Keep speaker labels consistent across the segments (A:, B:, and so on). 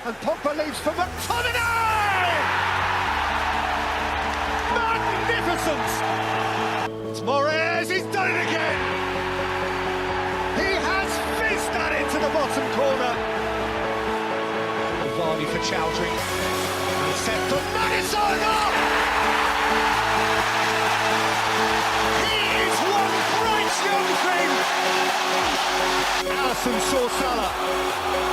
A: And Pogba leaves for McTominay! Magnificent! It's Moraes, he's done it again! He has fizzed that into the bottom corner. Vardy for Chowdhury. And set for Madison! He is one bright young thing! Alisson saw Salah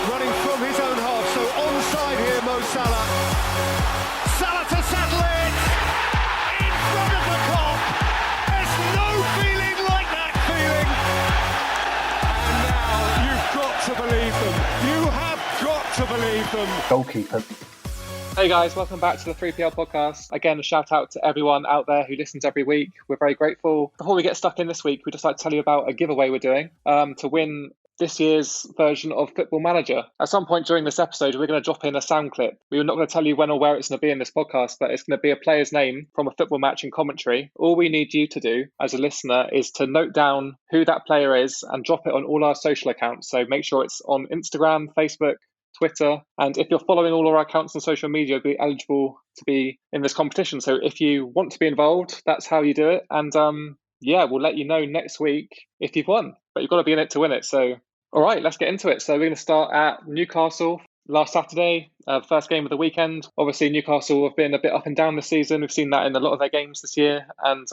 A: running from his own half, so onside here, Mo Salah. Salah to settle it! In front of the clock! There's no feeling like that feeling! And now you've got to believe them. You have got to believe them.
B: Goalkeeper.
C: Hey guys, welcome back to the 3PL podcast. Again, a shout out to everyone out there who listens every week. We're very grateful. Before we get stuck in this week, we'd just like to tell you about a giveaway we're doing to win this year's version of Football Manager. At some point during this episode, we're going to drop in a sound clip. We're not going to tell you when or where it's going to be in this podcast, but it's going to be a player's name from a football match in commentary. All we need you to do as a listener is to note down who that player is and drop it on all our social accounts. So make sure it's on Instagram, Facebook, Twitter, and if you're following all our accounts on social media, you'll be eligible to be in this competition. So if you want to be involved, that's how you do it. And we'll let you know next week if you've won, but you've got to be in it to win it. So all right, let's get into it. So we're going to start at Newcastle last Saturday, first game of the weekend. Obviously, Newcastle have been a bit up and down this season. We've seen that in a lot of their games this year. And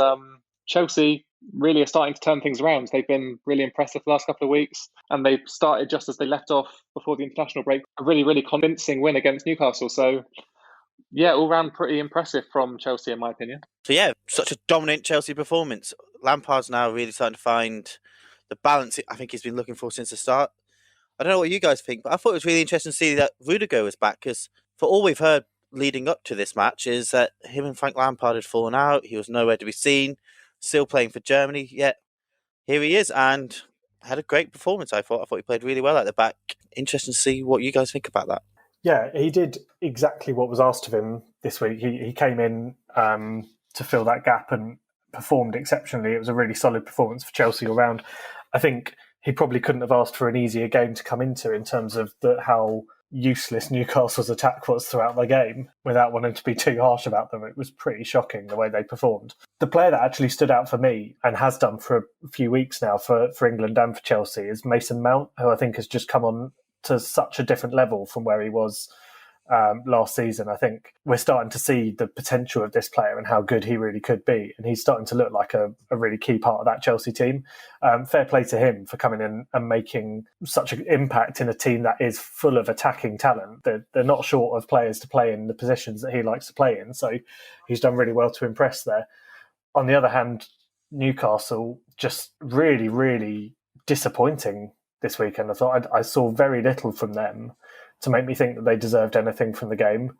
C: Chelsea really are starting to turn things around. They've been really impressive the last couple of weeks, and they've started just as they left off before the international break. A really convincing win against Newcastle. So, yeah, all round pretty impressive from Chelsea, in my opinion.
D: So, yeah, such a dominant Chelsea performance. Lampard's now really starting to find the balance I think he's been looking for since the start. I don't know what you guys think, but I thought it was really interesting to see that Rudiger was back, because for all we've heard leading up to this match is that him and Frank Lampard had fallen out. He was nowhere to be seen. Still playing for Germany, yet here he is, and had a great performance. I thought he played really well at the back. Interesting to see what you guys think about that.
B: Yeah, he did exactly what was asked of him this week. He came in to fill that gap and performed exceptionally. It was a really solid performance for Chelsea all round. I think he probably couldn't have asked for an easier game to come into in terms of how useless Newcastle's attack was throughout the game, without wanting to be too harsh about them. It was pretty shocking the way they performed. The player that actually stood out for me, and has done for a few weeks now for England and for Chelsea, is Mason Mount, who I think has just come on to such a different level from where he was last season. I think we're starting to see the potential of this player and how good he really could be, and he's starting to look like a really key part of that Chelsea team. Fair play to him for coming in and making such an impact in a team that is full of attacking talent. They're not short of players to play in the positions that he likes to play in, so he's done really well to impress there. On the other hand, Newcastle just really disappointing this weekend. I thought I saw very little from them to make me think that they deserved anything from the game.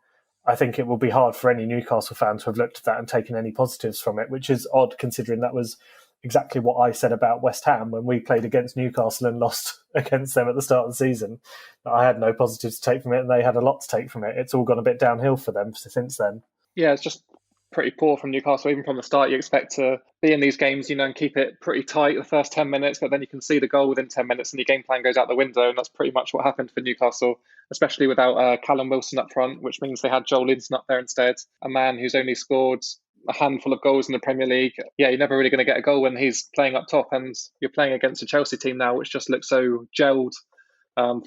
B: I think it will be hard for any Newcastle fan to have looked at that and taken any positives from it, which is odd considering that was exactly what I said about West Ham when we played against Newcastle and lost against them at the start of the season. I had no positives to take from it, and they had a lot to take from it. It's all gone a bit downhill for them since then.
C: Yeah, it's just pretty poor from Newcastle. Even from the start, you expect to be in these games, and keep it pretty tight the first 10 minutes, but then you can see the goal within 10 minutes and your game plan goes out the window, and that's pretty much what happened for Newcastle, especially without Callum Wilson up front, which means they had Joel Linton up there instead, a man who's only scored a handful of goals in the Premier League. Yeah, you're never really going to get a goal when he's playing up top, and you're playing against a Chelsea team now which just looks so gelled,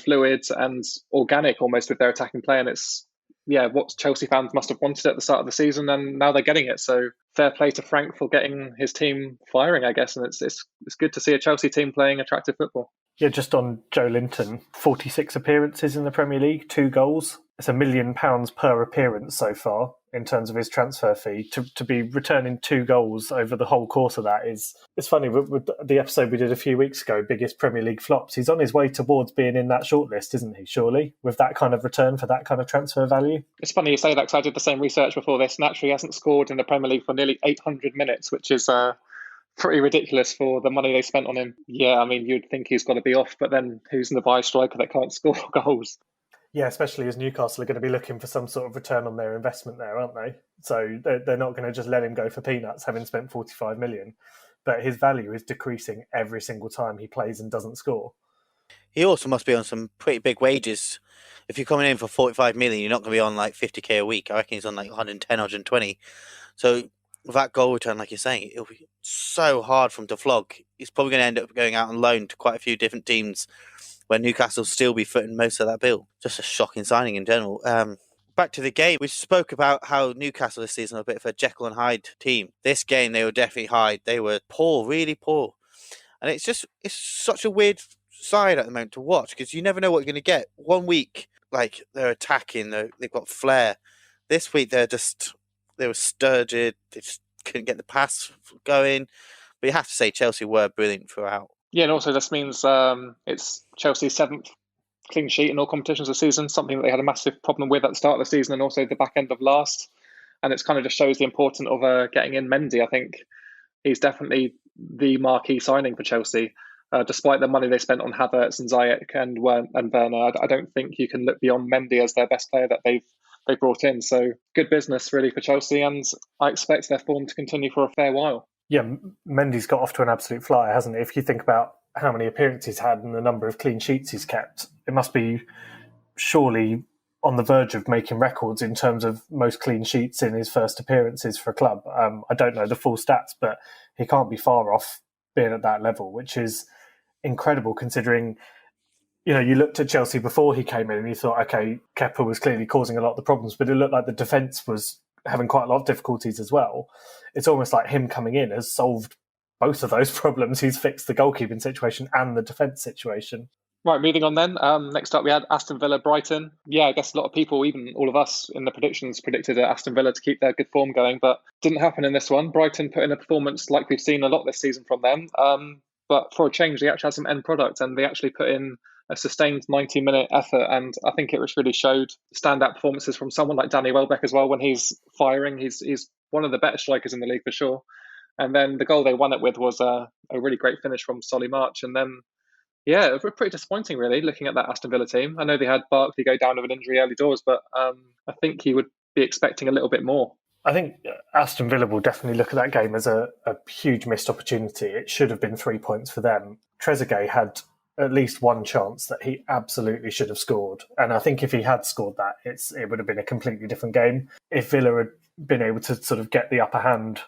C: fluid and organic almost with their attacking play, and it's what Chelsea fans must have wanted at the start of the season, and now they're getting it. So fair play to Frank for getting his team firing, I guess, and it's good to see a Chelsea team playing attractive football.
B: Yeah, just on Joe Linton, 46 appearances in the Premier League, 2 goals. It's £1 million per appearance so far in terms of his transfer fee. To be returning 2 goals over the whole course of that is... It's funny, with the episode we did a few weeks ago, biggest Premier League flops, he's on his way towards being in that shortlist, isn't he, surely? With that kind of return for that kind of transfer value?
C: It's funny you say that because I did the same research before this, and actually he hasn't scored in the Premier League for nearly 800 minutes, which is... pretty ridiculous for the money they spent on him. Yeah, I mean, you'd think he's got to be off, but then who's in the buy striker that can't score goals?
B: Yeah, especially as Newcastle are going to be looking for some sort of return on their investment there, aren't they? So they're not going to just let him go for peanuts, having spent 45 million. But his value is decreasing every single time he plays and doesn't score.
D: He also must be on some pretty big wages. If you're coming in for 45 million, you're not going to be on like 50k a week. I reckon he's on like 110, 120. So with that goal return, like you're saying, it'll be so hard for him to flog. He's probably going to end up going out on loan to quite a few different teams where Newcastle will still be footing most of that bill. Just a shocking signing in general. Back to the game, we spoke about how Newcastle this season are a bit of a Jekyll and Hyde team. This game, they were definitely Hyde. They were poor, really poor. And it's such a weird side at the moment to watch because you never know what you're going to get. 1 week, like, they're attacking, they've got flair. This week, they were sturgid, they just couldn't get the pass going. But you have to say Chelsea were brilliant throughout.
C: Yeah, and also this means it's Chelsea's 7th clean sheet in all competitions this season, something that they had a massive problem with at the start of the season and also the back end of last. And it's kind of just shows the importance of getting in Mendy. I think he's definitely the marquee signing for Chelsea. Despite the money they spent on Havertz and Ziyech and Werner, I don't think you can look beyond Mendy as their best player that they've brought in. So good business really for Chelsea, and I expect their form to continue for a fair while.
B: Yeah, Mendy's got off to an absolute flyer, hasn't he? If you think about how many appearances he's had and the number of clean sheets he's kept, it must be surely on the verge of making records in terms of most clean sheets in his first appearances for a club. I don't know the full stats, but he can't be far off being at that level, which is incredible considering, you know, you looked at Chelsea before he came in and you thought, okay, Kepa was clearly causing a lot of the problems, but it looked like the defence was having quite a lot of difficulties as well. It's almost like him coming in has solved both of those problems. He's fixed the goalkeeping situation and the defence situation.
C: Right, moving on then. Next up, we had Aston Villa, Brighton. Yeah, I guess a lot of people, even all of us in the predictions, predicted Aston Villa to keep their good form going, but didn't happen in this one. Brighton put in a performance like we've seen a lot this season from them. But for a change, they actually had some end product and they actually put in a sustained 90-minute effort. And I think it really showed standout performances from someone like Danny Welbeck as well. When he's firing, he's one of the better strikers in the league for sure. And then the goal they won it with was a really great finish from Solly March. And then, yeah, it was pretty disappointing, really, looking at that Aston Villa team. I know they had Barkley go down with an injury early doors, but I think he would be expecting a little bit more.
B: I think Aston Villa will definitely look at that game as a huge missed opportunity. It should have been 3 points for them. Trezeguet had at least one chance that he absolutely should have scored. And I think if he had scored that, it would have been a completely different game. If Villa had been able to sort of get the upper hand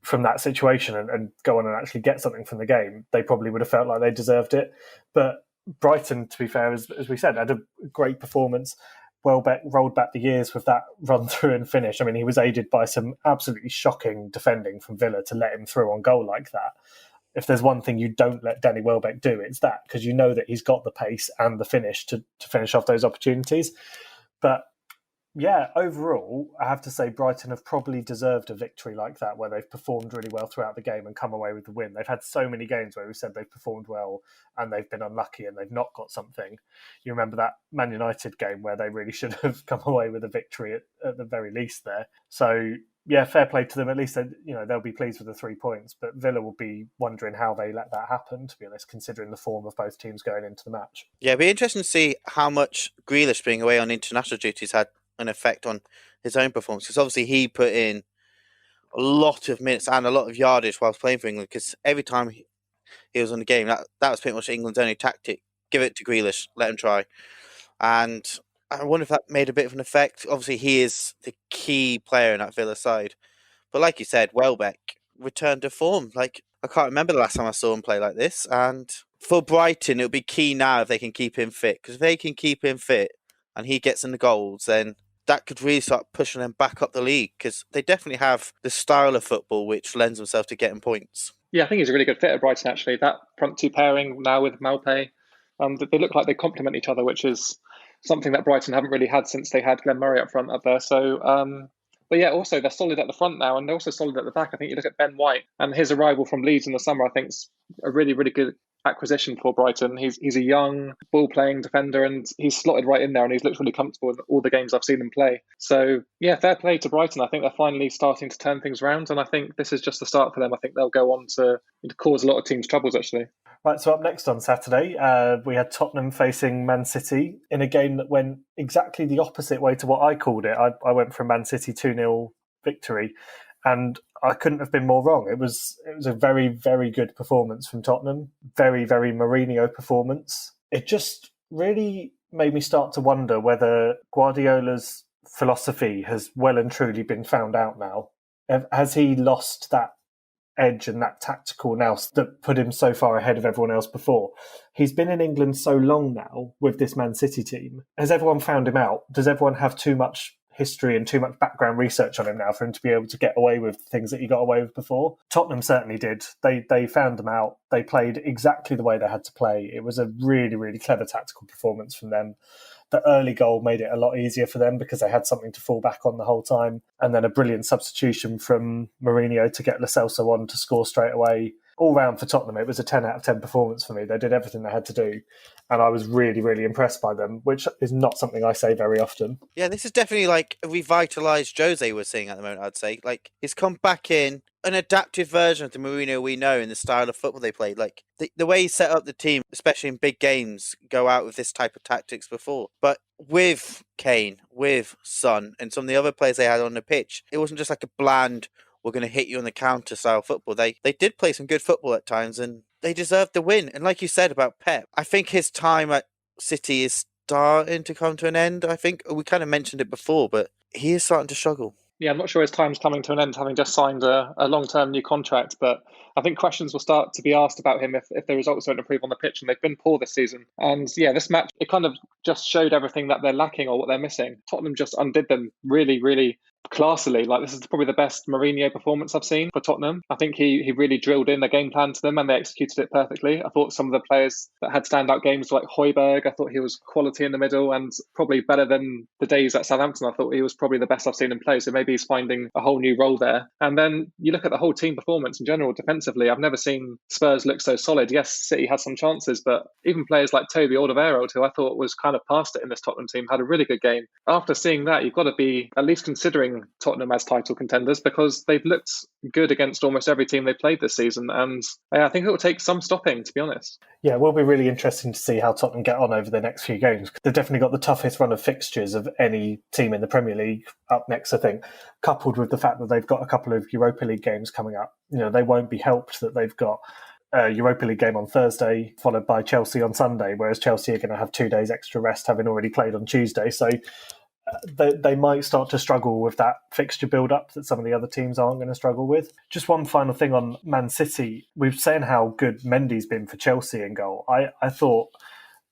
B: from that situation and go on and actually get something from the game, they probably would have felt like they deserved it. But Brighton, to be fair, as we said, had a great performance. Welbeck rolled back the years with that run through and finish. I mean, he was aided by some absolutely shocking defending from Villa to let him through on goal like that. If there's one thing you don't let Danny Welbeck do, it's that, because you know that he's got the pace and the finish to finish off those opportunities. But yeah, overall, I have to say Brighton have probably deserved a victory like that, where they've performed really well throughout the game and come away with the win. They've had so many games where we said they've performed well and they've been unlucky and they've not got something. You remember that Man United game where they really should have come away with a victory at the very least there. So yeah, fair play to them. At least they'll be pleased with the 3 points, but Villa will be wondering how they let that happen, to be honest, considering the form of both teams going into the match.
D: Yeah, it'd be interesting to see how much Grealish being away on international duties had an effect on his own performance, because obviously he put in a lot of minutes and a lot of yardage whilst playing for England, because every time he was on the game, that was pretty much England's only tactic: give it to Grealish, let him try. And I wonder if that made a bit of an effect. Obviously he is the key player in that Villa side, but like you said, Welbeck returned to form. Like, I can't remember the last time I saw him play like this. And for Brighton, it'll be key now if they can keep him fit, because if they can keep him fit and he gets in the goals, then that could really start pushing them back up the league, because they definitely have the style of football which lends themselves to getting points.
C: Yeah, I think he's a really good fit at Brighton, actually. That front two pairing now with Malpe, they look like they complement each other, which is something that Brighton haven't really had since they had Glenn Murray up front up there. So, but yeah, also they're solid at the front now, and they're also solid at the back. I think you look at Ben White and his arrival from Leeds in the summer, I think is a really, really good acquisition for Brighton. He's a young ball-playing defender, and he's slotted right in there, and he's looked really comfortable in all the games I've seen him play. So yeah, fair play to Brighton. I think they're finally starting to turn things around, and I think this is just the start for them. I think they'll go on to cause a lot of teams' troubles, actually.
B: Right, so up next on Saturday, we had Tottenham facing Man City in a game that went exactly the opposite way to what I called it. I went for a Man City 2-0 victory, and I couldn't have been more wrong. It was a very, very good performance from Tottenham. Very, very Mourinho performance. it just really made me start to wonder whether Guardiola's philosophy has well and truly been found out now. Has he lost that edge and that tactical nous that put him so far ahead of everyone else before? He's been in England so long now with this Man City team. Has everyone found him out? Does everyone have too much history and too much background research on him now for him to be able to get away with things that he got away with before? Tottenham certainly did. They found them out. They played exactly the way they had to play. It was a really, really clever tactical performance from them. The early goal made it a lot easier for them because they had something to fall back on the whole time. And then a brilliant substitution from Mourinho to get Lo Celso on to score straight away. All round for Tottenham, it was a 10 out of 10 performance for me. They did everything they had to do. And I was really, really impressed by them, which is not something I say very often.
D: Yeah, this is definitely like a revitalised Jose we're seeing at the moment, I'd say. Like, he's come back in an adapted version of the Mourinho we know in the style of football they played. Like, the way he set up the team, especially in big games, go out with this type of tactics before. But with Kane, with Son, and some of the other players they had on the pitch, it wasn't just like a bland, we're going to hit you on the counter style football. They did play some good football at times, and they deserved the win. And like you said about Pep, I think his time at City is starting to come to an end. I think we kind of mentioned it before, but he is starting to struggle.
C: Yeah, I'm not sure his time's coming to an end, having just signed a long-term new contract, but I think questions will start to be asked about him if the results don't improve on the pitch, and they've been poor this season. And yeah, this match, it kind of just showed everything that they're lacking or what they're missing. Tottenham just undid them really, really classily. Like, this is probably the best Mourinho performance I've seen for Tottenham. I think he really drilled in a game plan to them and they executed it perfectly. I thought some of the players that had standout games like Højbjerg, I thought he was quality in the middle and probably better than the days at Southampton. I thought he was probably the best I've seen him play. So maybe he's finding a whole new role there. And then you look at the whole team performance in general defensively. I've never seen Spurs look so solid. Yes, City had some chances, but even players like Toby Alderweireld, who I thought was kind of past it in this Tottenham team, had a really good game. After seeing that, you've got to be at least considering Tottenham as title contenders because they've looked good against almost every team they've played this season. And I think it will take some stopping, to be honest.
B: Yeah, it will be really interesting to see how Tottenham get on over the next few games. They've definitely got the toughest run of fixtures of any team in the Premier League up next, I think, coupled with the fact that they've got a couple of Europa League games coming up. You know, they won't be helped that they've got a Europa League game on Thursday, followed by Chelsea on Sunday, whereas Chelsea are going to have 2 days extra rest, having already played on Tuesday. So they might start to struggle with that fixture build-up that some of the other teams aren't going to struggle with. Just one final thing on Man City. We've saying how good Mendy's been for Chelsea in goal. I thought,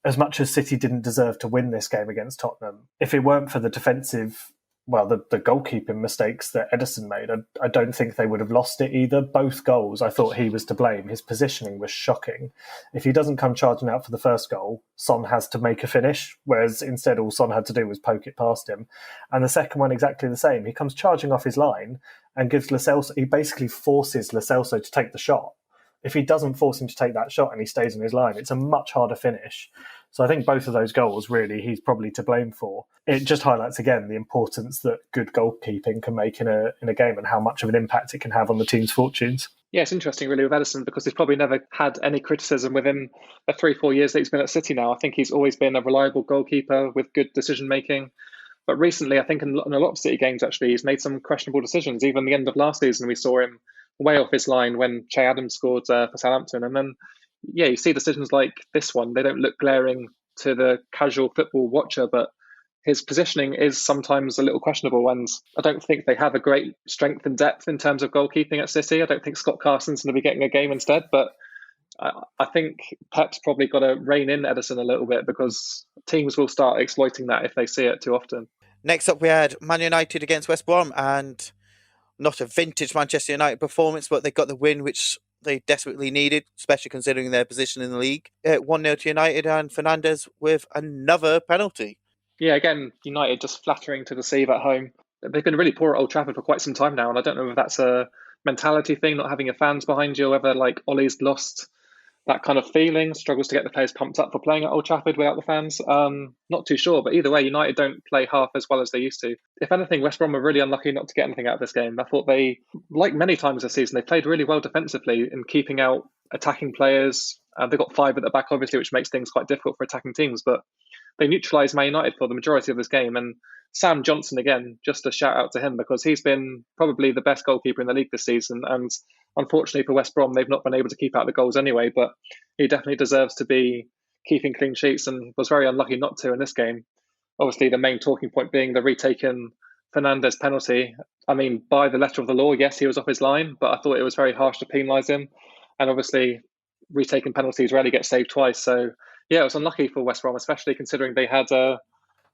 B: as much as City didn't deserve to win this game against Tottenham, if it weren't for the defensive, the goalkeeping mistakes that Ederson made, I don't think they would have lost it either. Both goals, I thought he was to blame. His positioning was shocking. If he doesn't come charging out for the first goal, Son has to make a finish, whereas instead all Son had to do was poke it past him. And the second one, exactly the same. He comes charging off his line and gives Lo Celso, he basically forces Lo Celso to take the shot. If he doesn't force him to take that shot and he stays in his line, it's a much harder finish. So I think both of those goals, really, he's probably to blame for. It just highlights, again, the importance that good goalkeeping can make in a game and how much of an impact it can have on the team's fortunes.
C: Yeah, it's interesting, really, with Ederson, because he's probably never had any criticism within the 3-4 years that he's been at City now. I think he's always been a reliable goalkeeper with good decision-making. But recently, I think in a lot of City games, actually, he's made some questionable decisions. Even the end of last season, we saw him way off his line when Che Adams scored for Southampton. And then, yeah, you see decisions like this one. They don't look glaring to the casual football watcher, but his positioning is sometimes a little questionable. And I don't think they have a great strength and depth in terms of goalkeeping at City. I don't think Scott Carson's going to be getting a game instead. But I think Pep's probably got to rein in Ederson a little bit because teams will start exploiting that if they see it too often.
D: Next up, we had Man United against West Brom, and not a vintage Manchester United performance, but they got the win, which they desperately needed, especially considering their position in the league. 1-0 to United, and Fernandes with another penalty.
C: Yeah, again, United just flattering to deceive at home. They've been really poor at Old Trafford for quite some time now, and I don't know if that's a mentality thing, not having your fans behind you, or whether like Ollie's lost that kind of feeling, struggles to get the players pumped up for playing at Old Trafford without the fans. Not too sure, but either way, United don't play half as well as they used to. If anything, West Brom were really unlucky not to get anything out of this game. I thought they, like many times this season, they played really well defensively in keeping out attacking players. They've got 5 at the back, obviously, which makes things quite difficult for attacking teams, but they neutralised Man United for the majority of this game. And Sam Johnson, again, just a shout out to him because he's been probably the best goalkeeper in the league this season. And unfortunately for West Brom, they've not been able to keep out the goals anyway, but he definitely deserves to be keeping clean sheets and was very unlucky not to in this game. Obviously, the main talking point being the retaken Fernandes penalty. I mean, by the letter of the law, yes, he was off his line, but I thought it was very harsh to penalise him. And obviously, retaken penalties rarely get saved twice. So, yeah, it was unlucky for West Brom, especially considering they had a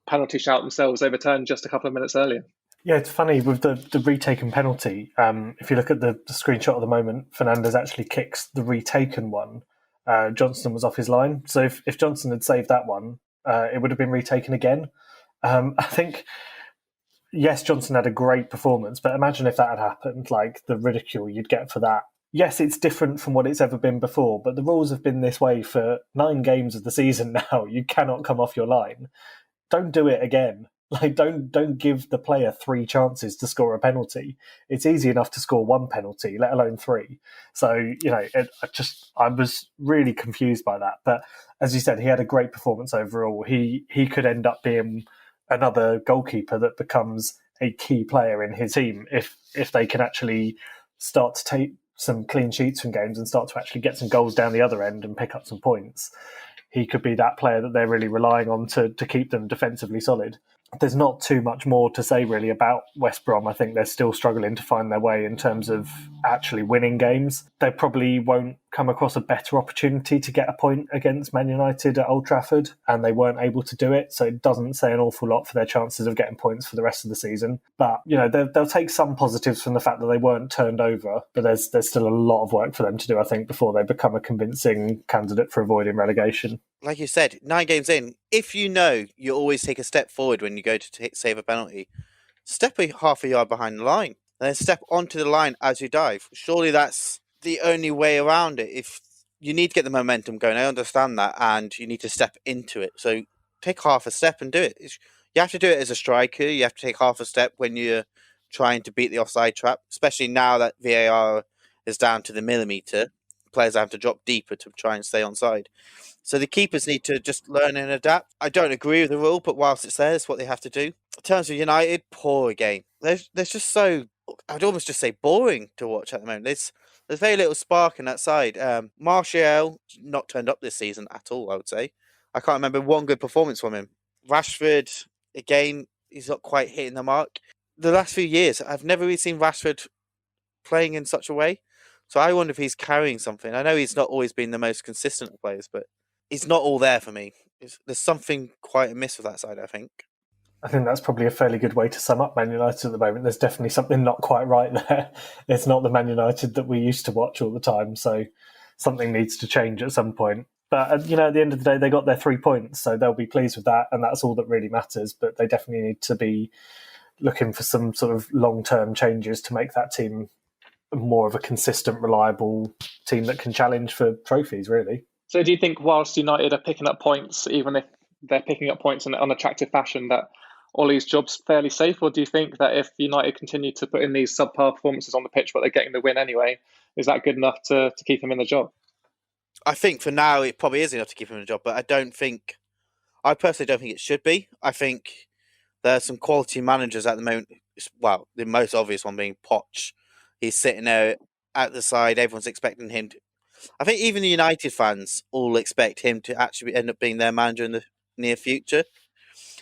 C: penalty shout themselves overturned just a couple of minutes earlier.
B: Yeah, it's funny with the retaken penalty. If you look at the screenshot at the moment, Fernandes actually kicks the retaken one. Johnson was off his line. So if Johnson had saved that one, it would have been retaken again. I think, yes, Johnson had a great performance, but imagine if that had happened, like the ridicule you'd get for that. Yes, it's different from what it's ever been before, but the rules have been this way for 9 games of the season now. You cannot come off your line. Don't do it again. Like, don't give the player 3 chances to score a penalty. It's easy enough to score 1 penalty, let alone 3. So, I was really confused by that. But as you said, he had a great performance overall. He could end up being another goalkeeper that becomes a key player in his team if they can actually start to take some clean sheets from games and start to actually get some goals down the other end and pick up some points. He could be that player that they're really relying on to keep them defensively solid. There's not too much more to say really about West Brom. I think they're still struggling to find their way in terms of actually winning games. They probably won't come across a better opportunity to get a point against Man United at Old Trafford, and they weren't able to do it. So it doesn't say an awful lot for their chances of getting points for the rest of the season. But, they'll take some positives from the fact that they weren't turned over, but there's still a lot of work for them to do, I think, before they become a convincing candidate for avoiding relegation.
D: Like you said, 9 games in, if you know you always take a step forward when you go to save a penalty, step half a yard behind the line, and then step onto the line as you dive. Surely that's the only way around it. If you need to get the momentum going, I understand that, and you need to step into it. So take half a step and do it. You have to do it as a striker. You have to take half a step when you're trying to beat the offside trap, especially now that VAR is down to the millimetre. Players have to drop deeper to try and stay onside. So the keepers need to just learn and adapt. I don't agree with the rule, but whilst it's there, it's what they have to do. In terms of United, poor game. They're just so, I'd almost just say boring to watch at the moment. There's very little spark in that side. Martial, not turned up this season at all, I would say. I can't remember one good performance from him. Rashford, again, he's not quite hitting the mark. The last few years, I've never really seen Rashford playing in such a way. So I wonder if he's carrying something. I know he's not always been the most consistent of players, but he's not all there for me. There's something quite amiss with that side, I think.
B: I think that's probably a fairly good way to sum up Man United at the moment. There's definitely something not quite right there. It's not the Man United that we used to watch all the time, so something needs to change at some point. But, at the end of the day, they got their 3 points, so they'll be pleased with that, and that's all that really matters. But they definitely need to be looking for some sort of long-term changes to make that team more of a consistent, reliable team that can challenge for trophies, really.
C: So do you think whilst United are picking up points, even if they're picking up points in an unattractive fashion, that Ollie's job's fairly safe? Or do you think that if United continue to put in these subpar performances on the pitch, but they're getting the win anyway, is that good enough to keep him in the job?
D: I think for now it probably is enough to keep him in the job, but I personally don't think it should be. I think there are some quality managers at the moment. Well, the most obvious one being Poch. He's sitting there at the side. Everyone's expecting him to. I think even the United fans all expect him to actually end up being their manager in the near future.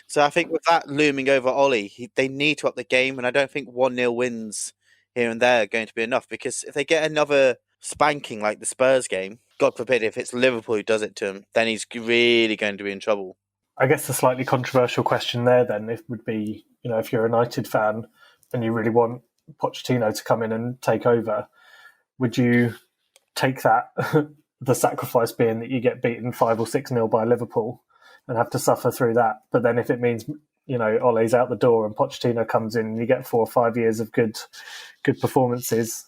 D: So I think with that looming over Ollie, they need to up the game, and I don't think 1-0 wins here and there are going to be enough, because if they get another spanking like the Spurs game, God forbid if it's Liverpool who does it to him, then he's really going to be in trouble.
B: I guess the slightly controversial question there then would be, if you're a United fan and you really want Pochettino to come in and take over, would you take that, the sacrifice being that you get beaten 5 or 6-0 by Liverpool and have to suffer through that? But then if it means, Ole's out the door and Pochettino comes in and you get 4 or 5 years of good performances,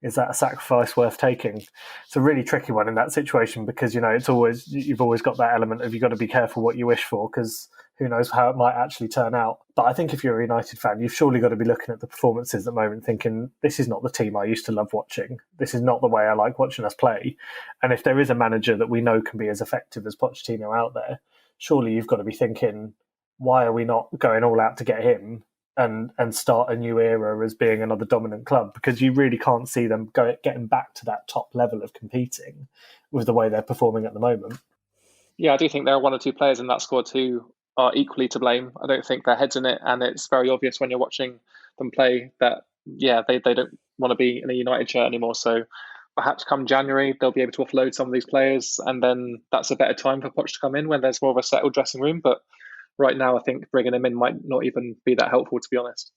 B: is that a sacrifice worth taking? It's a really tricky one in that situation, because, you've always got that element of you've got to be careful what you wish for, because who knows how it might actually turn out. But I think if you're a United fan, you've surely got to be looking at the performances at the moment thinking, this is not the team I used to love watching. This is not the way I like watching us play. And if there is a manager that we know can be as effective as Pochettino out there, surely you've got to be thinking, why are we not going all out to get him and start a new era as being another dominant club? Because you really can't see them getting back to that top level of competing with the way they're performing at the moment.
C: Yeah, I do think there are one or two players in that squad who are equally to blame. I don't think their head's in it, and it's very obvious when you're watching them play that, yeah, they don't want to be in a United shirt anymore. So perhaps come January, they'll be able to offload some of these players, and then that's a better time for Poch to come in when there's more of a settled dressing room. But right now, I think bringing him in might not even be that helpful, to be honest.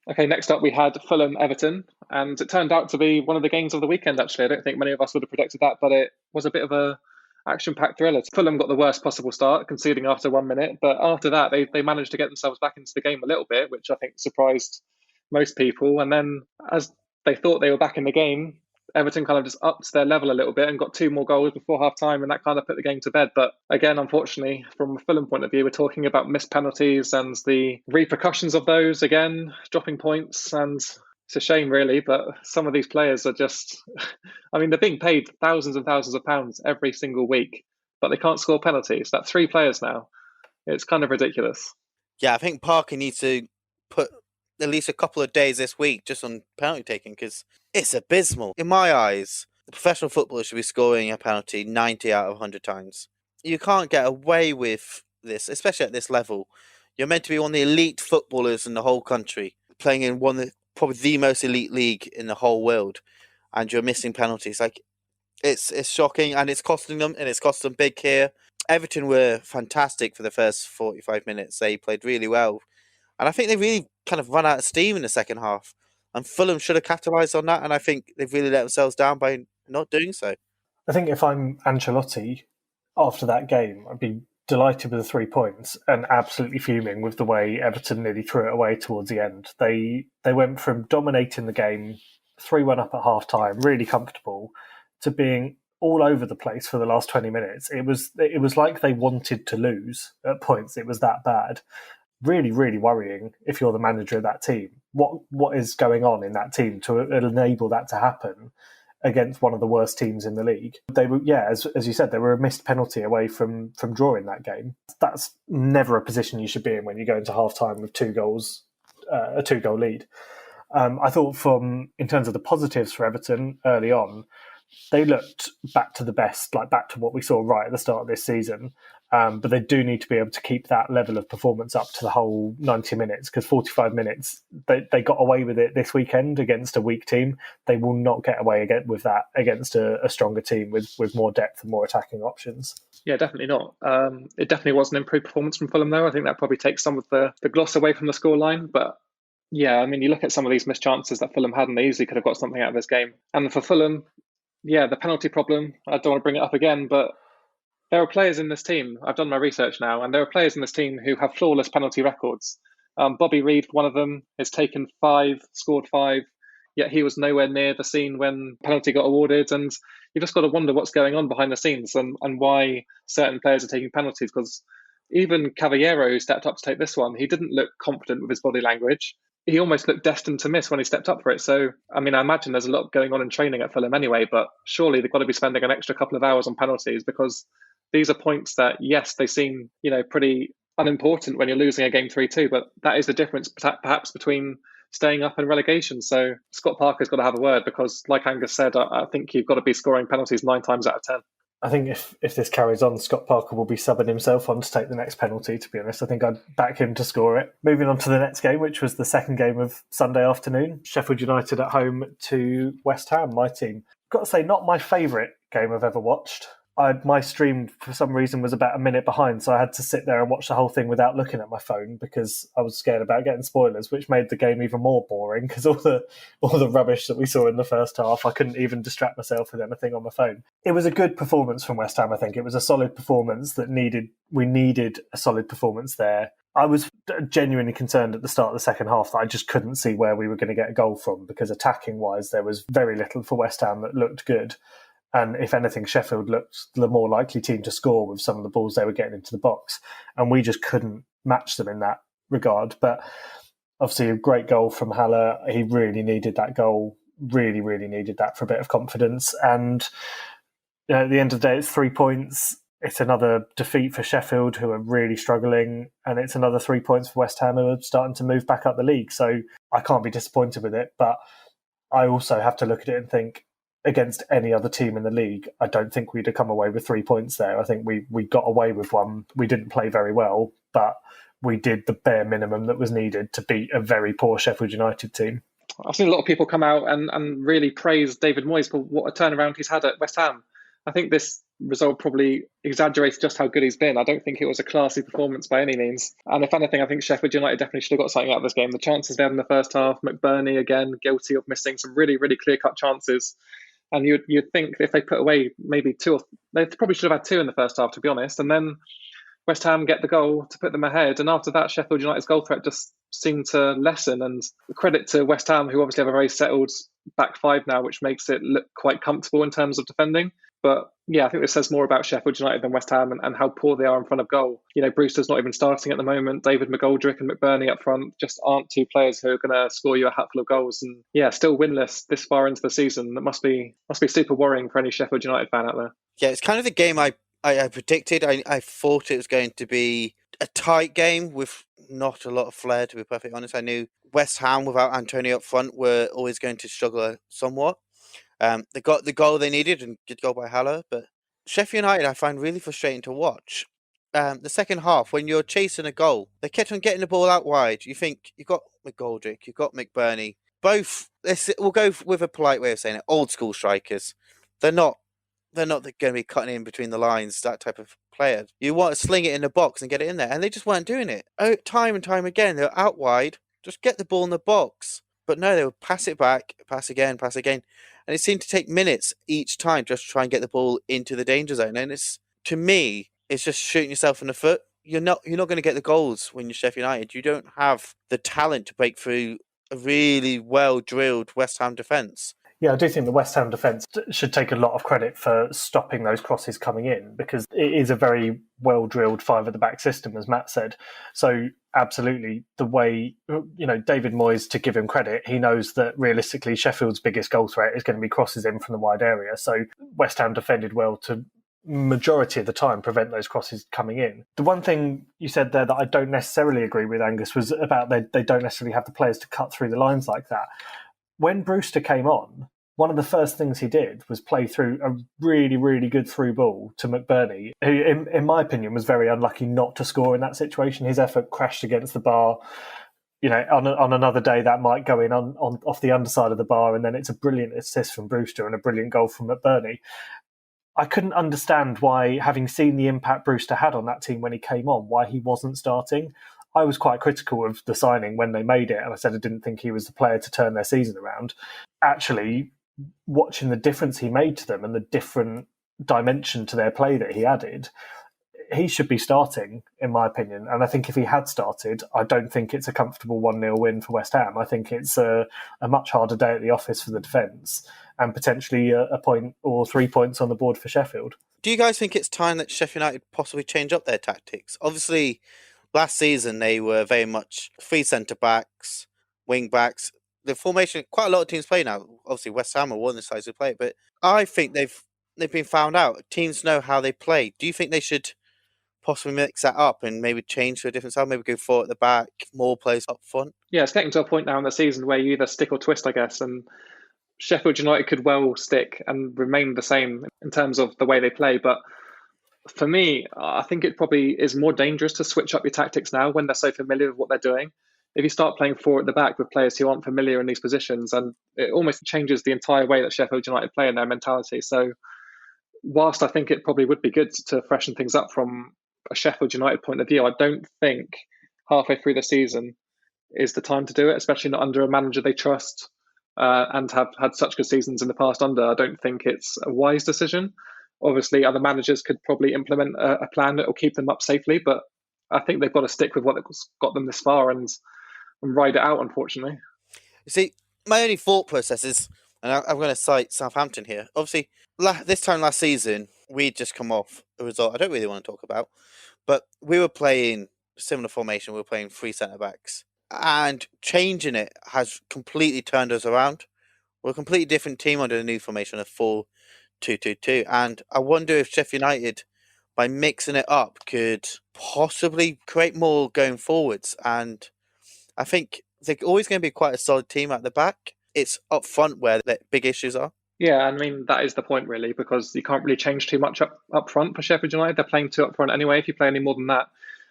C: Okay, next up we had Fulham Everton, and it turned out to be one of the games of the weekend, actually. I don't think many of us would have predicted that, but it was a bit of a action-packed thriller. Fulham got the worst possible start, conceding after 1 minute, but after that they managed to get themselves back into the game a little bit, which I think surprised most people. And then as they thought they were back in the game, Everton kind of just upped their level a little bit and got 2 more goals before half-time, and that kind of put the game to bed. But again, unfortunately, from a Fulham point of view, we're talking about missed penalties and the repercussions of those, again, dropping points, and it's a shame, really, but some of these players are just, I mean, they're being paid thousands and thousands of pounds every single week, but they can't score penalties. That's 3 players now. It's kind of ridiculous.
D: Yeah, I think Parker needs to put at least a couple of days this week just on penalty taking, because it's abysmal. In my eyes, the professional footballer should be scoring a penalty 90 out of 100 times. You can't get away with this, especially at this level. You're meant to be one of the elite footballers in the whole country, playing in one of the, probably the most elite league in the whole world, and you're missing penalties. Like, it's shocking, and it's costing them, and it's cost them big here. Everton were fantastic for the first 45 minutes. They played really well, and I think they really kind of run out of steam in the second half, and Fulham should have capitalised on that, and I think they've really let themselves down by not doing so.
B: I think if I'm Ancelotti, after that game, I'd be delighted with the 3 points and absolutely fuming with the way Everton nearly threw it away towards the end. They went from dominating the game, 3-1 up at half-time, really comfortable, to being all over the place for the last 20 minutes. It was like they wanted to lose at points. It was that bad. Really, really worrying if you're the manager of that team. What is going on in that team to enable that to happen against one of the worst teams in the league? They were, yeah, as you said, they were a missed penalty away from drawing that game. That's never a position you should be in when you go into half-time with 2 goals, a 2-goal lead. I thought in terms of the positives for Everton early on, they looked back to the best, like back to what we saw right at the start of this season. But they do need to be able to keep that level of performance up to the whole 90 minutes, because 45 minutes, they got away with it this weekend against a weak team. They will not get away again with that against a stronger team with more depth and more attacking options.
C: Yeah, definitely not. It definitely was an improved performance from Fulham, though. I think that probably takes some of the gloss away from the scoreline. But yeah, I mean, you look at some of these missed chances that Fulham had, and they easily could have got something out of this game. And for Fulham, yeah, the penalty problem, I don't want to bring it up again, but there are players in this team, I've done my research now, and there are players in this team who have flawless penalty records. Bobby Reid, one of them, has taken 5, scored 5, yet he was nowhere near the scene when penalty got awarded. And you just got to wonder what's going on behind the scenes and why certain players are taking penalties, because even Caballero, who stepped up to take this one, he didn't look confident with his body language. He almost looked destined to miss when he stepped up for it. So, I mean, I imagine there's a lot going on in training at Fulham anyway, but surely they've got to be spending an extra couple of hours on penalties, because these are points that, yes, they seem, pretty unimportant when you're losing a game 3-2, but that is the difference perhaps between staying up and relegation. So Scott Parker's got to have a word, because like Angus said, I think you've got to be scoring penalties 9 times out of 10.
B: I think if this carries on, Scott Parker will be subbing himself on to take the next penalty, to be honest. I think I'd back him to score it. Moving on to the next game, which was the second game of Sunday afternoon. Sheffield United at home to West Ham, my team. Got to say, not my favourite game I've ever watched. My stream, for some reason, was about a minute behind, so I had to sit there and watch the whole thing without looking at my phone because I was scared about getting spoilers, which made the game even more boring because all the rubbish that we saw in the first half, I couldn't even distract myself with anything on my phone. It was a good performance from West Ham, I think. It was a solid performance that we needed a solid performance there. I was genuinely concerned at the start of the second half that I just couldn't see where we were going to get a goal from, because attacking-wise, there was very little for West Ham that looked good. And if anything, Sheffield looked the more likely team to score with some of the balls they were getting into the box. And we just couldn't match them in that regard. But obviously a great goal from Haller. He really needed that goal, really, really needed that for a bit of confidence. And at the end of the day, it's 3 points. It's another defeat for Sheffield, who are really struggling. And it's another 3 points for West Ham, who are starting to move back up the league. So I can't be disappointed with it. But I also have to look at it and think, against any other team in the league, I don't think we'd have come away with 3 points there. I think we got away with one. We didn't play very well, but we did the bare minimum that was needed to beat a very poor Sheffield United team.
C: I've seen a lot of people come out and really praise David Moyes for what a turnaround he's had at West Ham. I think this result probably exaggerates just how good he's been. I don't think it was a classy performance by any means. And if anything, I think Sheffield United definitely should have got something out of this game. The chances they had in the first half, McBurney again, guilty of missing some really, really clear-cut chances. And you'd think if they put away maybe two, they probably should have had two in the first half, to be honest. And then West Ham get the goal to put them ahead. And after that, Sheffield United's goal threat just seemed to lessen. And credit to West Ham, who obviously have a very settled back five now, which makes it look quite comfortable in terms of defending. But yeah, I think this says more about Sheffield United than West Ham and how poor they are in front of goal. You know, Brewster's not even starting at the moment. David McGoldrick and McBurney up front just aren't two players who are going to score you a hatful of goals. And yeah, still winless this far into the season. That must be super worrying for any Sheffield United fan out there.
D: Yeah, it's kind of the game I predicted. I thought it was going to be a tight game with not a lot of flair, to be perfectly honest. I knew West Ham without Antonio up front were always going to struggle somewhat. They got the goal they needed and good goal by Haller, but Sheffield United I find really frustrating to watch. The second half, when you're chasing a goal, they kept on getting the ball out wide. You think you've got McGoldrick, you've got McBurney, both. We'll go with a polite way of saying it. Old school strikers. They're not going to be cutting in between the lines. That type of player. You want to sling it in the box and get it in there, and they just weren't doing it. Time and time again, they're out wide. Just get the ball in the box. But no, they would pass it back, pass again. And it seemed to take minutes each time just to try and get the ball into the danger zone. And to me, it's just shooting yourself in the foot. You're not going to get the goals when you're Sheffield United. You don't have the talent to break through a really well-drilled West Ham defence.
B: Yeah, I do think the West Ham defence should take a lot of credit for stopping those crosses coming in, because it is a very well-drilled five-at-the-back system, as Matt said. So absolutely, the way, David Moyes, to give him credit, he knows that realistically Sheffield's biggest goal threat is going to be crosses in from the wide area. So West Ham defended well to majority of the time prevent those crosses coming in. The one thing you said there that I don't necessarily agree with, Angus, was about they don't necessarily have the players to cut through the lines like that. When Brewster came on, one of the first things he did was play through a really, really good through ball to McBurney, who, in my opinion, was very unlucky not to score in that situation. His effort crashed against the bar. On another day, that might go in off the underside of the bar, and then it's a brilliant assist from Brewster and a brilliant goal from McBurney. I couldn't understand why, having seen the impact Brewster had on that team when he came on, why he wasn't starting. I was quite critical of the signing when they made it, and I said I didn't think he was the player to turn their season around. Actually, watching the difference he made to them and the different dimension to their play that he added, he should be starting, in my opinion. And I think if he had started, I don't think it's a comfortable 1-0 win for West Ham. I think it's a much harder day at the office for the defence, and potentially a point or 3 points on the board for Sheffield.
D: Do you guys think it's time that Sheffield United possibly change up their tactics? Obviously, last season they were very much three centre-backs, wing-backs. The formation, quite a lot of teams play now. Obviously, West Ham are one of the sides who play it, but I think they've been found out. Teams know how they play. Do you think they should possibly mix that up and maybe change to a different style, maybe go forward at the back, more players up front?
C: Yeah, it's getting to a point now in the season where you either stick or twist, I guess, and Sheffield United could well stick and remain the same in terms of the way they play. But for me, I think it probably is more dangerous to switch up your tactics now when they're so familiar with what they're doing. If you start playing four at the back with players who aren't familiar in these positions, and it almost changes the entire way that Sheffield United play and their mentality. So whilst I think it probably would be good to freshen things up from a Sheffield United point of view, I don't think halfway through the season is the time to do it, especially not under a manager they trust and have had such good seasons in the past under. I don't think it's a wise decision. Obviously, other managers could probably implement a plan that will keep them up safely, but I think they've got to stick with what got them this far and ride it out, unfortunately.
D: You see, my only thought process is, and I'm going to cite Southampton here. Obviously, this time last season, we'd just come off a result I don't really want to talk about, but we were playing similar formation. We were playing three centre-backs, and changing it has completely turned us around. We're a completely different team under the new formation of 4-2-2-2, and I wonder if Sheffield United, by mixing it up, could possibly create more going forwards. And I think they're always going to be quite a solid team at the back. It's up front where the big issues are.
C: Yeah, I mean, that is the point, really, because you can't really change too much up front for Sheffield United. They're playing two up front anyway. If you play any more than that,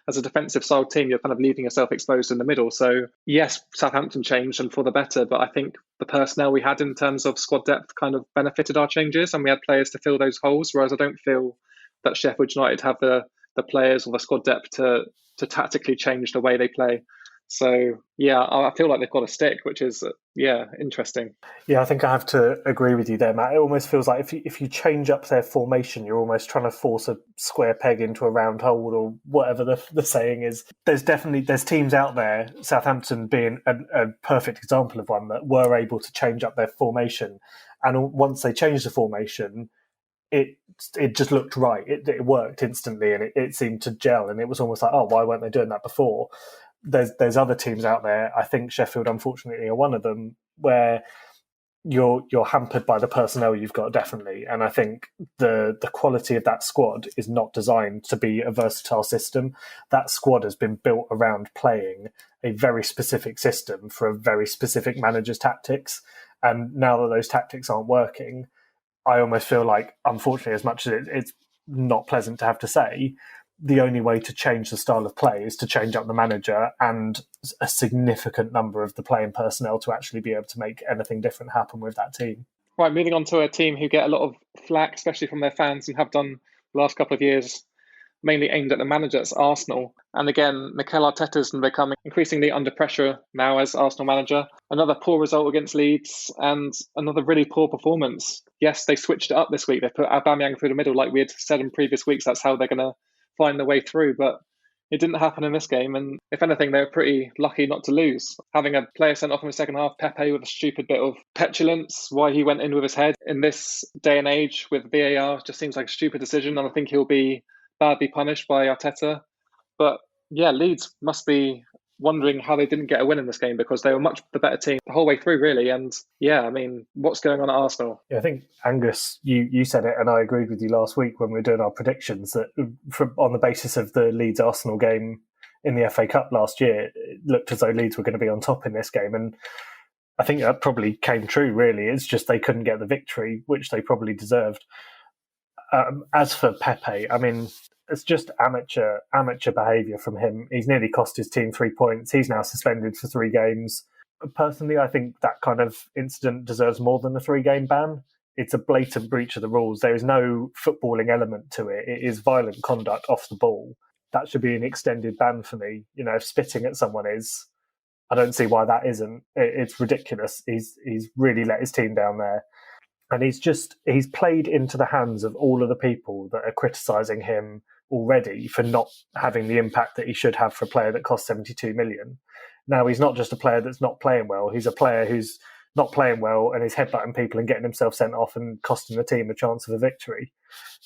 C: as a defensive style team, you're kind of leaving yourself exposed in the middle. So, yes, Southampton changed and for the better, but I think the personnel we had in terms of squad depth kind of benefited our changes and we had players to fill those holes, whereas I don't feel that Sheffield United have the players or the squad depth to tactically change the way they play. So, yeah, I feel like they've got a stick, which is, interesting.
B: Yeah, I think I have to agree with you there, Matt. It almost feels like if you change up their formation, you're almost trying to force a square peg into a round hole, or whatever the saying is. There's teams out there, Southampton being a perfect example of one, that were able to change up their formation, and once they changed the formation, it just looked right. It worked instantly, and it seemed to gel, and it was almost like, oh, why weren't they doing that before? There's other teams out there. I think Sheffield, unfortunately, are one of them, where you're hampered by the personnel you've got, definitely. And I think the quality of that squad is not designed to be a versatile system. That squad has been built around playing a very specific system for a very specific manager's tactics. And now that those tactics aren't working, I almost feel like, unfortunately, as much as it's not pleasant to have to say, the only way to change the style of play is to change up the manager and a significant number of the playing personnel to actually be able to make anything different happen with that team.
C: Right, moving on to a team who get a lot of flack, especially from their fans, and have done the last couple of years, mainly aimed at the manager, it's Arsenal. And again, Mikel Arteta's becoming increasingly under pressure now as Arsenal manager. Another poor result against Leeds and another really poor performance. Yes, they switched it up this week. They put Aubameyang through the middle like we had said in previous weeks. That's how they're going to find their way through. But it didn't happen in this game. And if anything, they were pretty lucky not to lose. Having a player sent off in the second half, Pepe, with a stupid bit of petulance, why he went in with his head in this day and age with VAR just seems like a stupid decision. And I think he'll be badly punished by Arteta. But yeah, Leeds must be wondering how they didn't get a win in this game, because they were much the better team the whole way through, really. And yeah, I mean, what's going on at Arsenal?
B: Yeah, I think, Angus, you said it, and I agreed with you last week when we were doing our predictions, that on the basis of the Leeds-Arsenal game in the FA Cup last year, it looked as though Leeds were going to be on top in this game. And I think that probably came true, really. It's just they couldn't get the victory, which they probably deserved. As for Pepe, I mean, it's just amateur behaviour from him. He's nearly cost his team 3 points. He's now suspended for 3 games. Personally, I think that kind of incident deserves more than a 3-game ban. It's a blatant breach of the rules. There is no footballing element to it. It is violent conduct off the ball. That should be an extended ban for me. You know, if spitting at someone is, I don't see why that isn't. It's ridiculous. He's really let his team down there. And he's played into the hands of all of the people that are criticising him already for not having the impact that he should have for a player that costs 72 million. Now, he's not just a player that's not playing well. He's a player who's not playing well and is headbutting people and getting himself sent off and costing the team a chance of a victory.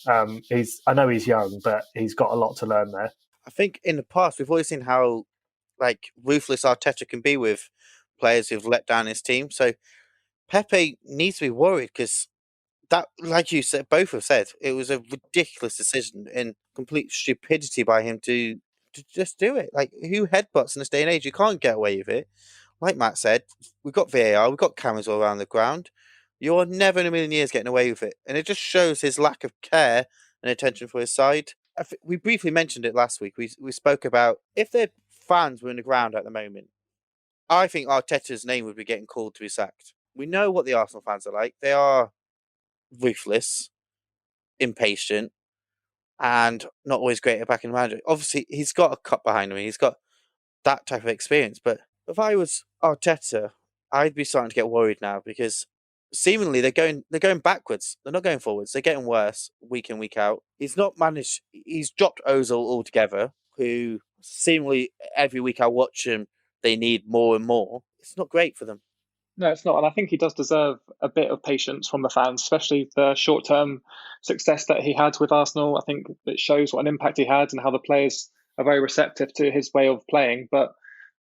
B: I know he's young, but he's got a lot to learn there.
D: I think in the past, we've always seen how ruthless Arteta can be with players who've let down his team. So Pepe needs to be worried, because that, like you said, both have said, it was a ridiculous decision and complete stupidity by him to just do it. Like, who headbutts in this day and age? You can't get away with it. Like Matt said, we've got VAR, we've got cameras all around the ground. You're never in a million years getting away with it. And it just shows his lack of care and attention for his side. We briefly mentioned it last week. We spoke about if the fans were in the ground at the moment, I think Arteta's name would be getting called to be sacked. We know what the Arsenal fans are like. They are ruthless, impatient, and not always great at backing the manager. Obviously, he's got a cup behind him. He's got that type of experience. But if I was Arteta, I'd be starting to get worried now, because seemingly they're going backwards. They're not going forwards. They're getting worse week in, week out. He's not managed. He's dropped Ozil altogether, who seemingly every week I watch him, they need more and more. It's not great for them.
C: No, it's not. And I think he does deserve a bit of patience from the fans, especially the short-term success that he had with Arsenal. I think it shows what an impact he had and how the players are very receptive to his way of playing. But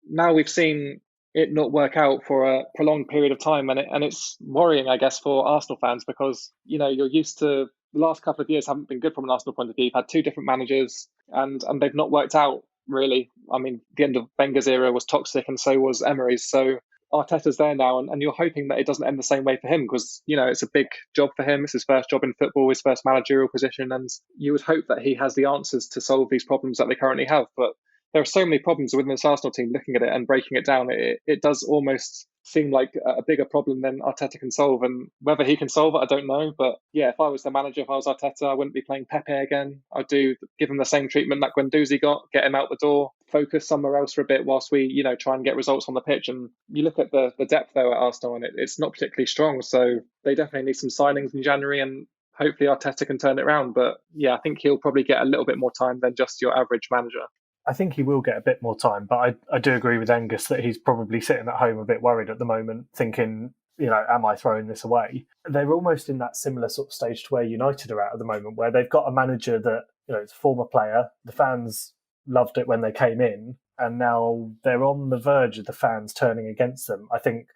C: now we've seen it not work out for a prolonged period of time. And it's worrying, I guess, for Arsenal fans, because, you know, you're used to the last couple of years haven't been good from an Arsenal point of view. You've had 2 different managers and they've not worked out, really. I mean, the end of Wenger's era was toxic and so was Emery's. So Arteta's there now, and you're hoping that it doesn't end the same way for him because, it's a big job for him. It's his first job in football, his first managerial position, and you would hope that he has the answers to solve these problems that they currently have. But there are so many problems within this Arsenal team. Looking at it and breaking it down, it does almost seem like a bigger problem than Arteta can solve. And whether he can solve it, I don't know. But yeah, if I was the manager, if I was Arteta, I wouldn't be playing Pepe again. I'd give him the same treatment that Guendouzi got, get him out the door, focus somewhere else for a bit whilst we, try and get results on the pitch. And you look at the depth though at Arsenal, and it's not particularly strong. So they definitely need some signings in January, and hopefully Arteta can turn it around. But yeah, I think he'll probably get a little bit more time than just your average manager.
B: I think he will get a bit more time, but I do agree with Angus that he's probably sitting at home a bit worried at the moment, thinking, am I throwing this away? They're almost in that similar sort of stage to where United are at the moment, where they've got a manager that, it's a former player. The fans loved it when they came in, and now they're on the verge of the fans turning against them. I think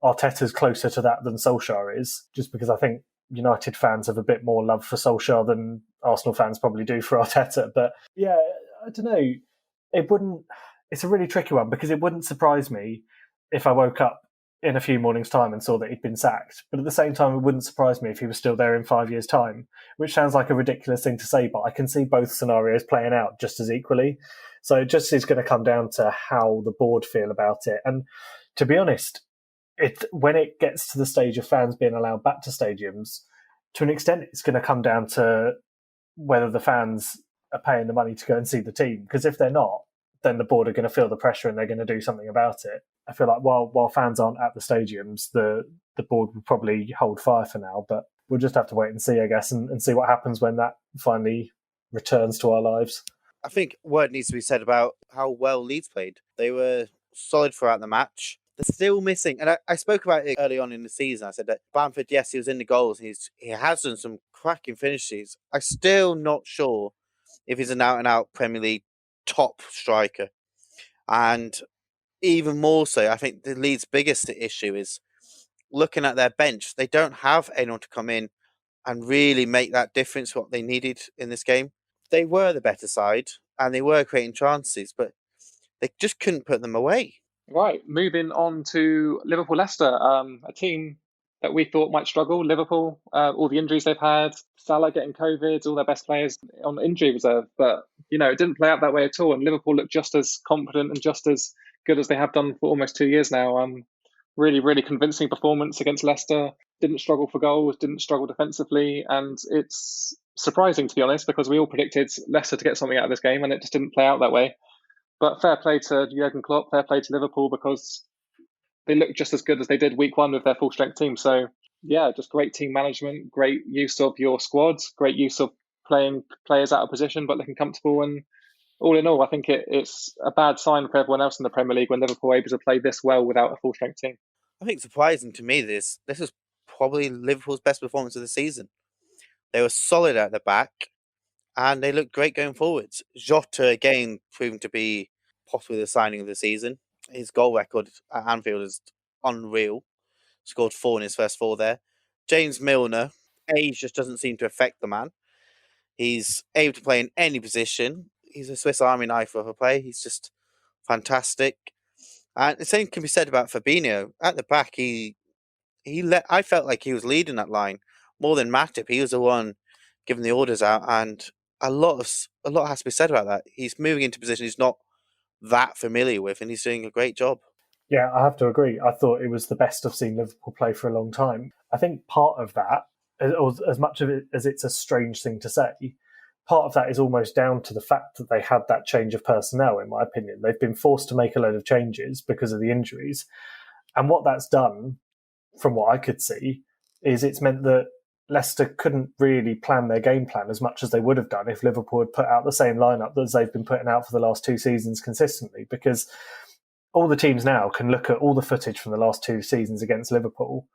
B: Arteta's closer to that than Solskjaer is, just because I think United fans have a bit more love for Solskjaer than Arsenal fans probably do for Arteta. But yeah, I don't know. It's a really tricky one because it wouldn't surprise me if I woke up in a few mornings' time and saw that he'd been sacked. But at the same time, it wouldn't surprise me if he was still there in 5 years' time, which sounds like a ridiculous thing to say, but I can see both scenarios playing out just as equally. So it just is going to come down to how the board feel about it. And to be honest, when it gets to the stage of fans being allowed back to stadiums, to an extent, it's going to come down to whether the fans are paying the money to go and see the team. Because if they're not, then the board are going to feel the pressure and they're going to do something about it. I feel like while fans aren't at the stadiums, the board will probably hold fire for now, but we'll just have to wait and see, I guess, and see what happens when that finally returns to our lives.
D: I think word needs to be said about how well Leeds played. They were solid throughout the match. They're still missing, and I spoke about it early on in the season. I said that Bamford, yes, he was in the goals. He has done some cracking finishes. I'm still not sure if he's an out-and-out Premier League top striker. And even more so, I think the Leeds' biggest issue is looking at their bench. They don't have anyone to come in and really make that difference what they needed in this game. They were the better side, and they were creating chances, but they just couldn't put them away.
C: Right, moving on to Liverpool-Leicester, a team that we thought might struggle. Liverpool, all the injuries they've had, Salah getting COVID, all their best players on injury reserve. But, it didn't play out that way at all. And Liverpool looked just as confident and just as good as they have done for almost 2 years now. Really, really convincing performance against Leicester. Didn't struggle for goals, didn't struggle defensively. And it's surprising, to be honest, because we all predicted Leicester to get something out of this game and it just didn't play out that way. But fair play to Jurgen Klopp, fair play to Liverpool, because they look just as good as they did week one with their full strength team. So yeah, just great team management, great use of your squads, great use of playing players out of position but looking comfortable. And all in all, I think it's a bad sign for everyone else in the Premier League when Liverpool are able to play this well without a full strength team.
D: I think surprising to me, this is probably Liverpool's best performance of the season. They were solid at the back and they looked great going forwards. Jota again proving to be possibly the signing of the season. His goal record at Anfield is unreal. Scored 4 in his first 4 there. James Milner, age just doesn't seem to affect the man. He's able to play in any position. He's a Swiss Army knife of a player. He's just fantastic. And the same can be said about Fabinho. At the back, I felt like he was leading that line more than Matip. He was the one giving the orders out, and a lot has to be said about that. He's moving into position he's not that familiar with, and he's doing a great job.
B: Yeah, I have to agree. I thought it was the best I've seen Liverpool play for a long time. I think part of that, as much of it as it's a strange thing to say, part of that is almost down to the fact that they had that change of personnel, in my opinion. They've been forced to make a load of changes because of the injuries. And what that's done, from what I could see, is it's meant that Leicester couldn't really plan their game plan as much as they would have done if Liverpool had put out the same lineup that they've been putting out for the last 2 seasons consistently, because all the teams now can look at all the footage from the last 2 seasons against Liverpool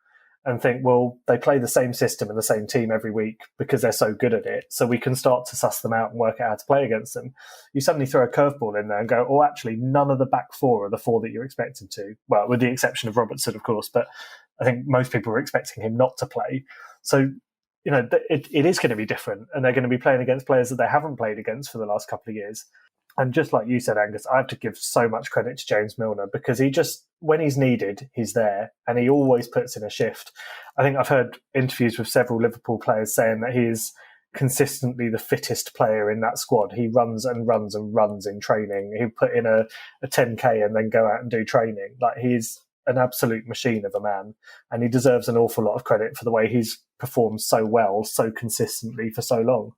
B: and think, well, they play the same system and the same team every week because they're so good at it. So we can start to suss them out and work out how to play against them. You suddenly throw a curveball in there and go, oh, actually, none of the back 4 are the 4 that you're expected to. Well, with the exception of Robertson, of course, but I think most people were expecting him not to play. So, it is going to be different, and they're going to be playing against players that they haven't played against for the last couple of years. And just like you said, Angus, I have to give so much credit to James Milner because he just, when he's needed, he's there and he always puts in a shift. I think I've heard interviews with several Liverpool players saying that he is consistently the fittest player in that squad. He runs and runs and runs in training. He'll put in a 10K and then go out and do training. Like, he's an absolute machine of a man, and he deserves an awful lot of credit for the way he's performed so well, so consistently for so long.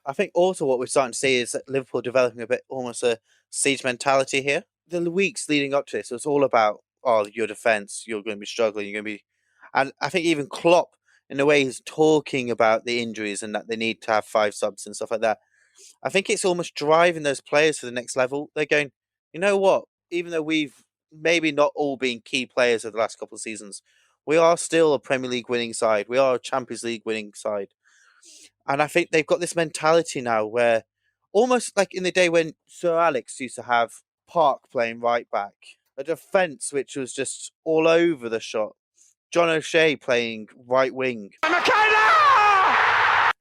D: I think also what we're starting to see is that Liverpool developing a bit almost a siege mentality here. The weeks leading up to this, it was all about, your defence, you're going to be struggling, you're going to be... And I think even Klopp, in a way, he's talking about the injuries and that they need to have 5 subs and stuff like that. I think it's almost driving those players to the next level. They're going, you know what? Even though we've maybe not all been key players of the last couple of seasons, we are still a Premier League winning side. We are a Champions League winning side. And I think they've got this mentality now where almost like in the day when Sir Alex used to have Park playing right back, a defence which was just all over the shot, John O'Shea playing right wing.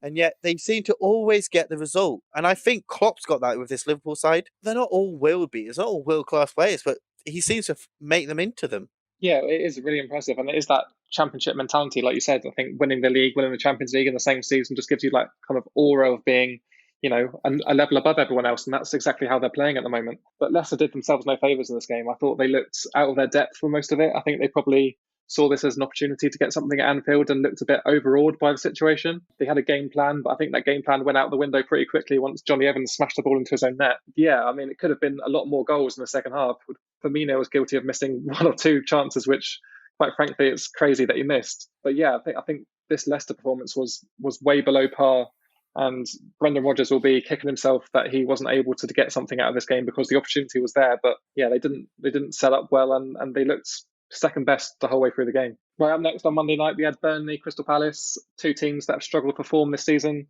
D: And yet they seem to always get the result. And I think Klopp's got that with this Liverpool side. They're not all world beaters, not all world-class players, but he seems to make them into them.
C: Yeah, it is really impressive. And it is that championship mentality, like you said. I think winning the league, winning the Champions League in the same season just gives you like kind of aura of being, a level above everyone else. And that's exactly how they're playing at the moment. But Leicester did themselves no favours in this game. I thought they looked out of their depth for most of it. I think they probably saw this as an opportunity to get something at Anfield and looked a bit overawed by the situation. They had a game plan, but I think that game plan went out the window pretty quickly once Johnny Evans smashed the ball into his own net. Yeah, I mean, it could have been a lot more goals in the second half. Firmino was guilty of missing 1 or 2 chances, which, quite frankly, it's crazy that he missed. But yeah, I think this Leicester performance was way below par, and Brendan Rodgers will be kicking himself that he wasn't able to get something out of this game because the opportunity was there. But yeah, they didn't set up well, and they looked second best the whole way through the game. Right, up next on Monday night, we had Burnley, Crystal Palace, 2 teams that have struggled to perform this season.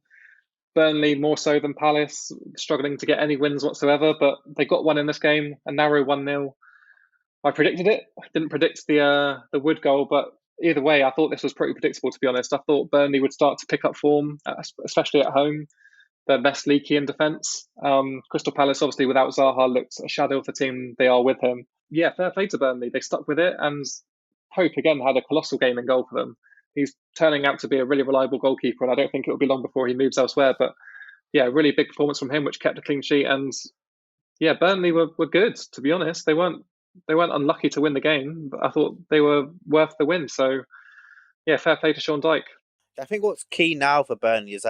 C: Burnley more so than Palace, struggling to get any wins whatsoever, but they got one in this game, a narrow 1-0. I predicted it. I didn't predict the Wood goal, but either way, I thought this was pretty predictable, to be honest. I thought Burnley would start to pick up form, especially at home. They're less leaky in defence. Crystal Palace, obviously, without Zaha, looked a shadow of the team they are with him. Yeah, fair play to Burnley. They stuck with it, and Pope, again, had a colossal game in goal for them. He's turning out to be a really reliable goalkeeper, and I don't think it will be long before he moves elsewhere. But yeah, really big performance from him, which kept a clean sheet. And yeah, Burnley were good, to be honest. They weren't unlucky to win the game, but I thought they were worth the win. So yeah, fair play to Sean Dyche.
D: I think what's key now for Burnley is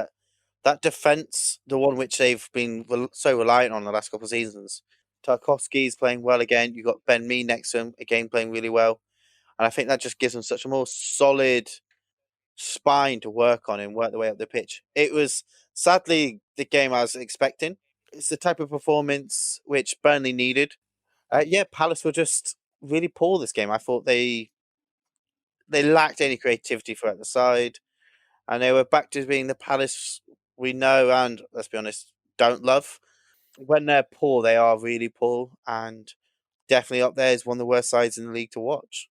D: that defence, the one which they've been so reliant on the last couple of seasons. Tarkowski's playing well again. You've got Ben Mee next to him, again playing really well. And I think that just gives them such a more solid spine to work on and work their way up the pitch. It was, sadly, the game I was expecting. It's the type of performance which Burnley needed. Palace were just really poor this game. I thought they lacked any creativity throughout the side. And they were back to being the Palace we know and, let's be honest, don't love. When they're poor, they are really poor, and definitely up there is one of the worst sides in the league to watch.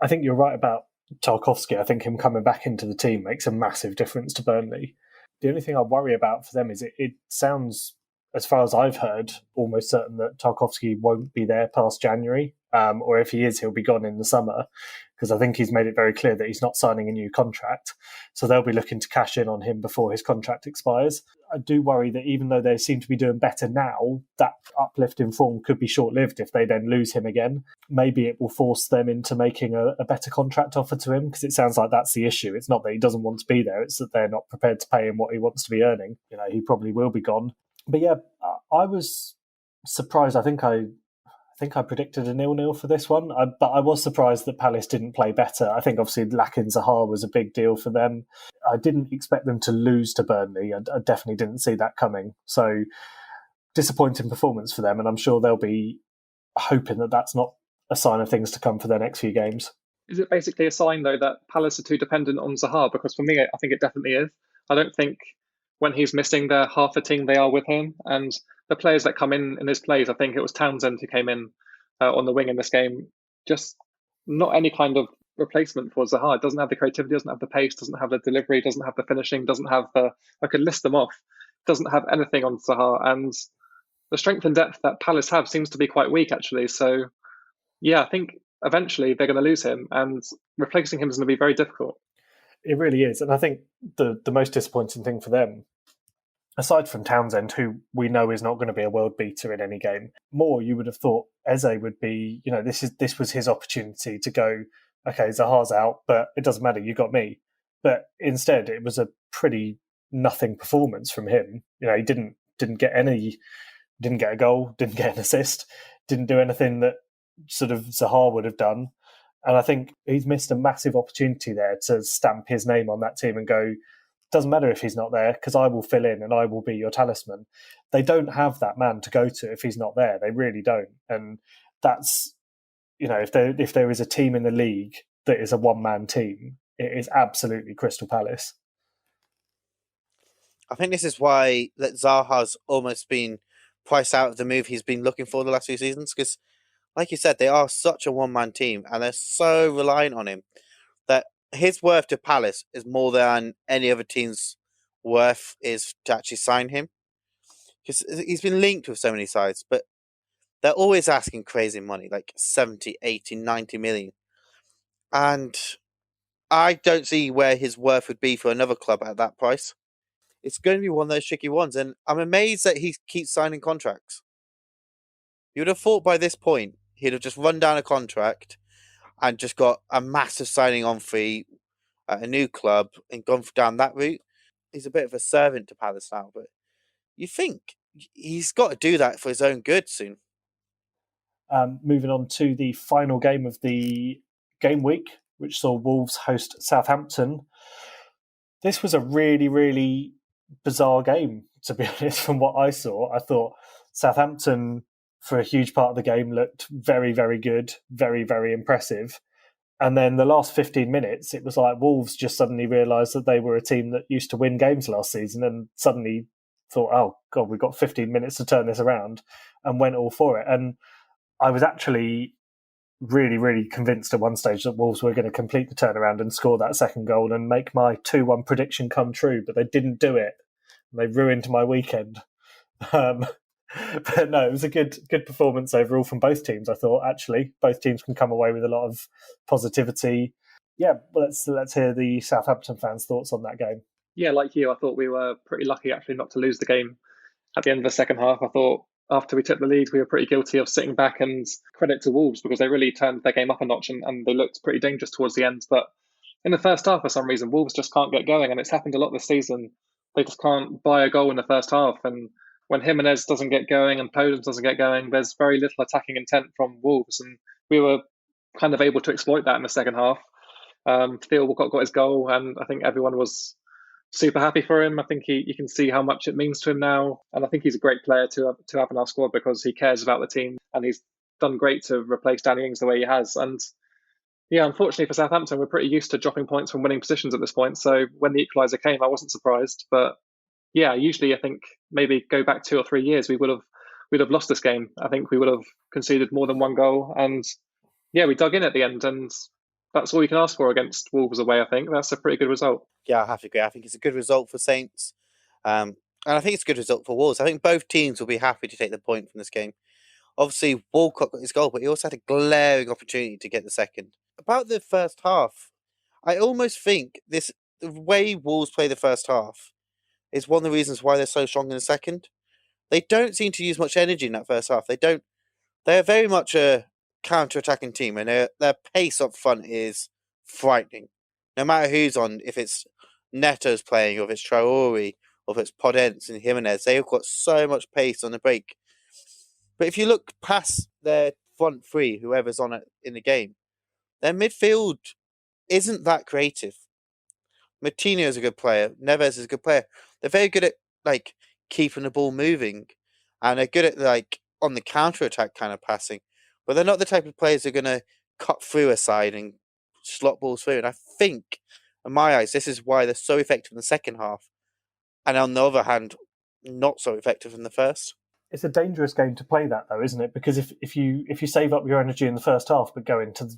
B: I think you're right about Tarkowski. I think him coming back into the team makes a massive difference to Burnley. The only thing I worry about for them is it sounds, as far as I've heard, almost certain that Tarkowski won't be there past January, or if he is, he'll be gone in the summer, because I think he's made it very clear that he's not signing a new contract. So they'll be looking to cash in on him before his contract expires. I do worry that even though they seem to be doing better now, that uplift in form could be short-lived if they then lose him again. Maybe it will force them into making a better contract offer to him, because it sounds like that's the issue. It's not that he doesn't want to be there, it's that they're not prepared to pay him what he wants to be earning. He probably will be gone. But yeah, I was surprised. I think I predicted a 0-0 for this one, but I was surprised that Palace didn't play better. I think obviously lacking Zaha was a big deal for them. I didn't expect them to lose to Burnley. I definitely didn't see that coming. So disappointing performance for them, and I'm sure they'll be hoping that that's not a sign of things to come for their next few games.
C: Is it basically a sign, though, that Palace are too dependent on Zaha? Because for me, I think it definitely is. I don't think when he's missing, they're half the team they are with him. And the players that come in his place, I think it was Townsend who came in on the wing in this game, just not any kind of replacement for Zaha. Doesn't have the creativity, doesn't have the pace, doesn't have the delivery, doesn't have the finishing, doesn't have the... I could list them off. Doesn't have anything on Zaha. And the strength and depth that Palace have seems to be quite weak, actually. So, yeah, I think eventually they're going to lose him, and replacing him is going to be very difficult.
B: It really is. And I think the most disappointing thing for them, aside from Townsend, who we know is not going to be a world beater in any game, more you would have thought Eze would be, this was his opportunity to go, okay, Zaha's out, but it doesn't matter, you got me. But instead, it was a pretty nothing performance from him. He didn't get a goal, didn't get an assist, didn't do anything that sort of Zaha would have done. And I think he's missed a massive opportunity there to stamp his name on that team and go, doesn't matter if he's not there because I will fill in and I will be your talisman. They don't have that man to go to if he's not there. They really don't. And that's, if there is a team in the league that is a one-man team, it is absolutely Crystal Palace.
D: I think this is why that Zaha's almost been priced out of the move he's been looking for the last few seasons, because like you said, they are such a one-man team and they're so reliant on him that his worth to Palace is more than any other team's worth is to actually sign him. Because he's been linked with so many sides, but they're always asking crazy money, like 70, 80, 90 million. And I don't see where his worth would be for another club at that price. It's going to be one of those tricky ones, and I'm amazed that he keeps signing contracts. You would have thought by this point he'd have just run down a contract and just got a massive signing on fee at a new club and gone down that route. He's a bit of a servant to Palace now, but you think he's got to do that for his own good soon.
B: Moving on to the final game of the game week, which saw Wolves host Southampton. This was a really, really bizarre game, to be honest, from what I saw. I thought Southampton, for a huge part of the game, looked very, very good, very, very impressive. And then the last 15 minutes, it was like Wolves just suddenly realised that they were a team that used to win games last season and suddenly thought, oh, God, we've got 15 minutes to turn this around, and went all for it. And I was actually really, really convinced at one stage that Wolves were going to complete the turnaround and score that second goal and make my 2-1 prediction come true, but they didn't do it. They ruined my weekend. But no, it was a good performance overall from both teams. I thought actually both teams can come away with a lot of positivity. Yeah, well, let's hear the Southampton fans' thoughts on that game.
C: Yeah, like you, I thought we were pretty lucky actually not to lose the game at the end of the second half. I thought after we took the lead, we were pretty guilty of sitting back, and credit to Wolves because they really turned their game up a notch and they looked pretty dangerous towards the end. But in the first half, for some reason, Wolves just can't get going, and it's happened a lot this season. They just can't buy a goal in the first half, and when Jimenez doesn't get going and Podence doesn't get going, there's very little attacking intent from Wolves, and we were kind of able to exploit that in the second half. Theo Walcott got his goal, and I think everyone was super happy for him. I think you can see how much it means to him now, and I think he's a great player to have in our squad because he cares about the team, and he's done great to replace Danny Ings the way he has. And yeah, unfortunately for Southampton, we're pretty used to dropping points from winning positions at this point. So when the equaliser came, I wasn't surprised, but yeah, usually I think maybe go back 2 or 3 years, we'd have lost this game. I think we would have conceded more than one goal, and yeah, we dug in at the end, and that's all you can ask for against Wolves away. I think that's a pretty good result.
D: Yeah, I have to agree. I think it's a good result for Saints, and I think it's a good result for Wolves. I think both teams will be happy to take the point from this game. Obviously, Walcott got his goal, but he also had a glaring opportunity to get the second. About the first half, I almost think the way Wolves play the first half is one of the reasons why they're so strong in the second. They don't seem to use much energy in that first half. They're very much a counter-attacking team, and their pace up front is frightening. No matter who's on, if it's Neto's playing, or if it's Traore, or if it's Podence and Jimenez, they've got so much pace on the break. But if you look past their front three, whoever's on it in the game, their midfield isn't that creative. Martinez is a good player. Neves is a good player. They're very good at keeping the ball moving, and they're good at on the counter-attack kind of passing. But they're not the type of players who are going to cut through a side and slot balls through. And I think, in my eyes, this is why they're so effective in the second half, and on the other hand, not so effective in the first.
B: It's a dangerous game to play that, though, isn't it? Because if you save up your energy in the first half but go into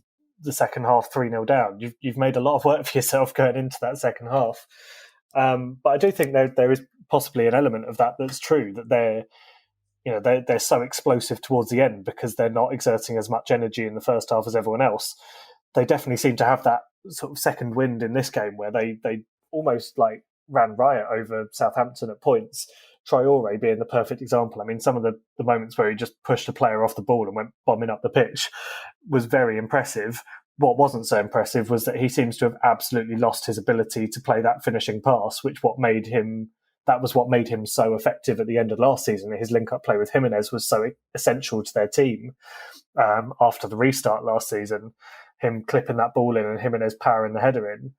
B: the second half 3-0 down, you've made a lot of work for yourself going into that second half. But I do think there is possibly an element of that that's true, that they're so explosive towards the end because they're not exerting as much energy in the first half as everyone else. They definitely seem to have that sort of second wind in this game where they almost like ran riot over Southampton at points. Traore being the perfect example. I mean, some of the moments where he just pushed a player off the ball and went bombing up the pitch was very impressive. What wasn't so impressive was that he seems to have absolutely lost his ability to play that finishing pass, that was what made him so effective at the end of last season. His link-up play with Jimenez was so essential to their team after the restart last season. Him clipping that ball in and Jimenez powering the header in.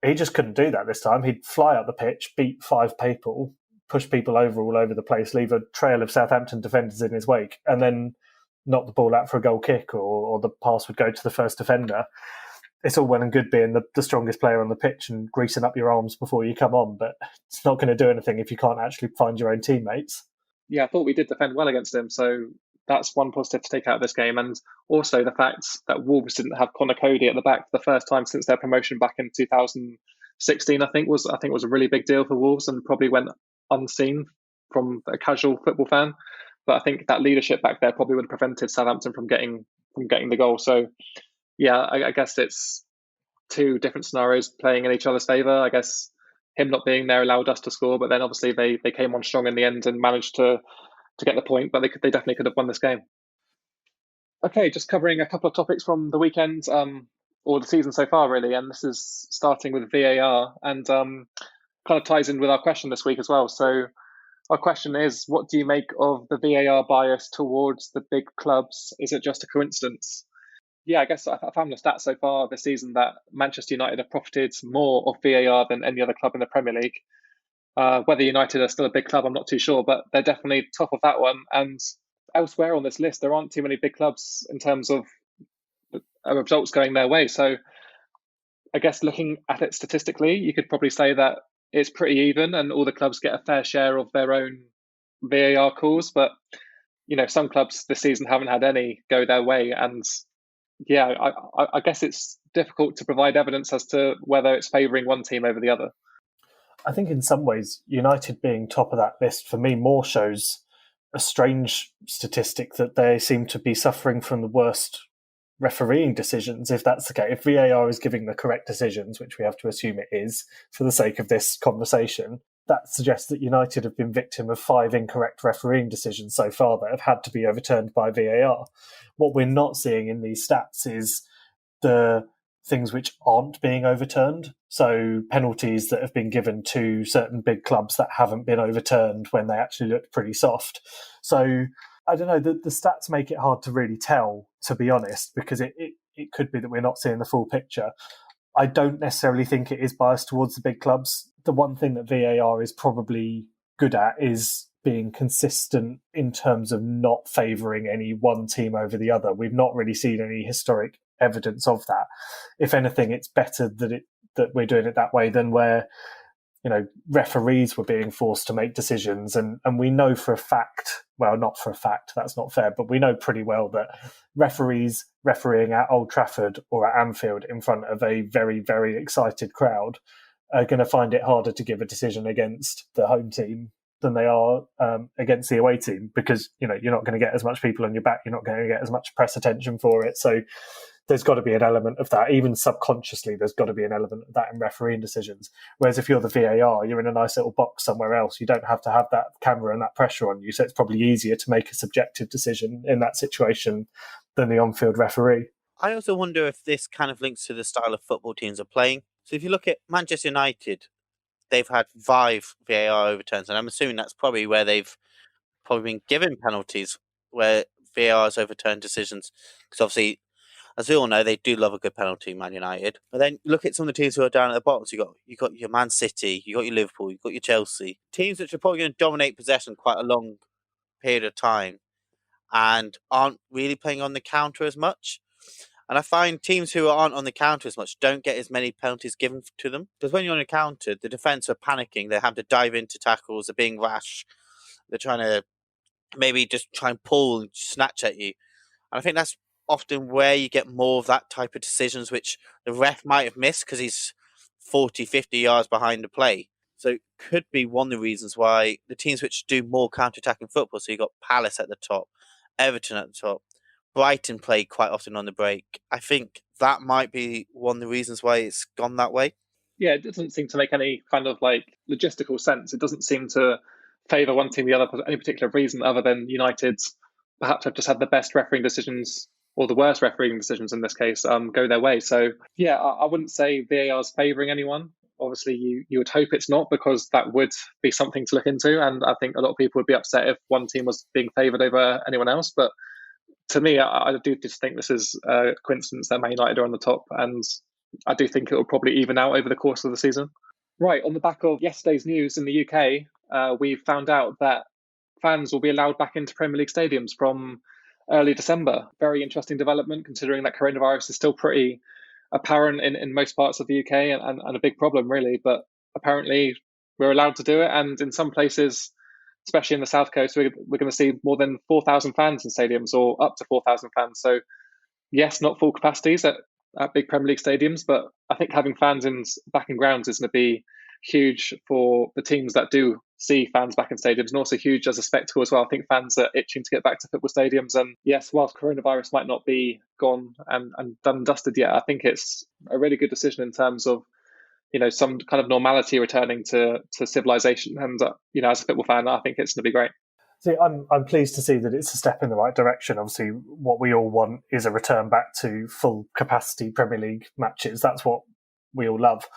B: He just couldn't do that this time. He'd fly up the pitch, beat 5 people, push people over all over the place, leave a trail of Southampton defenders in his wake, and then knock the ball out for a goal kick, or the pass would go to the first defender. It's all well and good being the strongest player on the pitch and greasing up your arms before you come on, but it's not going to do anything if you can't actually find your own teammates.
C: Yeah, I thought we did defend well against him, so that's one positive to take out of this game. And also the fact that Wolves didn't have Conor Cody at the back for the first time since their promotion back in 2016, I think was a really big deal for Wolves and probably went unseen from a casual football fan. But I think that leadership back there probably would have prevented Southampton from getting the goal. So yeah, I guess it's two different scenarios playing in each other's favour. I guess him not being there allowed us to score, but then obviously they came on strong in the end and managed to get the point, but they definitely could have won this game. Okay, just covering a couple of topics from the weekend, or the season so far, really, and this is starting with VAR, and kind of ties in with our question this week as well. So our question is, what do you make of the VAR bias towards the big clubs? Is it just a coincidence? Yeah, I guess I found the stat so far this season that Manchester United have profited more of VAR than any other club in the Premier League. Whether United are still a big club, I'm not too sure, but they're definitely top of that one. And elsewhere on this list, there aren't too many big clubs in terms of results going their way. So I guess looking at it statistically, you could probably say that it's pretty even and all the clubs get a fair share of their own VAR calls. But, some clubs this season haven't had any go their way. And yeah, I guess it's difficult to provide evidence as to whether it's favouring one team over the other.
B: I think in some ways, United being top of that list, for me, more shows a strange statistic that they seem to be suffering from the worst refereeing decisions, if that's the case. If VAR is giving the correct decisions, which we have to assume it is for the sake of this conversation, that suggests that United have been victim of 5 incorrect refereeing decisions so far that have had to be overturned by VAR. What we're not seeing in these stats is the things which aren't being overturned. So penalties that have been given to certain big clubs that haven't been overturned when they actually looked pretty soft. So I don't know, the stats make it hard to really tell, to be honest, because it could be that we're not seeing the full picture. I don't necessarily think it is biased towards the big clubs. The one thing that VAR is probably good at is being consistent in terms of not favouring any one team over the other. We've not really seen any historic evidence of that. If anything, it's better that we're doing it that way than where referees were being forced to make decisions, and we know for a fact, well, not for a fact, that's not fair, but we know pretty well that referees refereeing at Old Trafford or at Anfield in front of a very, very excited crowd are going to find it harder to give a decision against the home team than they are against the away team, because you're not going to get as much people on your back, you're not going to get as much press attention for it. So there's got to be an element of that. Even subconsciously, there's got to be an element of that in refereeing decisions. Whereas if you're the VAR, you're in a nice little box somewhere else. You don't have to have that camera and that pressure on you. So it's probably easier to make a subjective decision in that situation than the on-field referee.
D: I also wonder if this kind of links to the style of football teams are playing. So if you look at Manchester United, they've had 5 VAR overturns, and I'm assuming that's probably where they've probably been given penalties where VAR has overturned decisions. Because obviously, as we all know, they do love a good penalty, Man United. But then look at some of the teams who are down at the bottom. So you got your Man City, you got your Liverpool, you got your Chelsea. Teams which are probably going to dominate possession quite a long period of time and aren't really playing on the counter as much. And I find teams who aren't on the counter as much don't get as many penalties given to them. Because when you're on a counter, the defence are panicking. They have to dive into tackles. They're being rash. They're trying to maybe just try and pull and snatch at you. And I think that's often where you get more of that type of decisions, which the ref might have missed because he's 40, 50 yards behind the play. So it could be one of the reasons why the teams which do more counter-attacking football, so you've got Palace at the top, Everton at the top, Brighton play quite often on the break. I think that might be one of the reasons why it's gone that way.
C: Yeah, it doesn't seem to make any kind of like logistical sense. It doesn't seem to favour one team or the other for any particular reason other than United's perhaps have just had the best refereeing decisions or the worst refereeing decisions in this case go their way. So yeah, I wouldn't say VAR's favouring anyone. Obviously, you would hope it's not, because that would be something to look into. And I think a lot of people would be upset if one team was being favoured over anyone else. But to me, I do just think this is a coincidence that Man United are on the top. And I do think it will probably even out over the course of the season. Right, on the back of yesterday's news in the UK, we found out that fans will be allowed back into Premier League stadiums from early December. Very interesting development, considering that coronavirus is still pretty apparent in most parts of the UK and a big problem, really. But apparently we're allowed to do it. And in some places, especially in the South Coast, we're going to see more than 4,000 fans in stadiums, or up to 4,000 fans. So yes, not full capacities at big Premier League stadiums, but I think having fans back in grounds is going to be huge for the teams that do see fans back in stadiums, and also huge as a spectacle as well. I think fans are itching to get back to football stadiums, and yes, whilst coronavirus might not be gone and done and dusted yet, I think it's a really good decision in terms of, you know, some kind of normality returning to civilization. And you know, as a football fan, I think it's going to be great.
B: See, I'm pleased to see that it's a step in the right direction. Obviously, what we all want is a return back to full capacity Premier League matches. That's what we all love.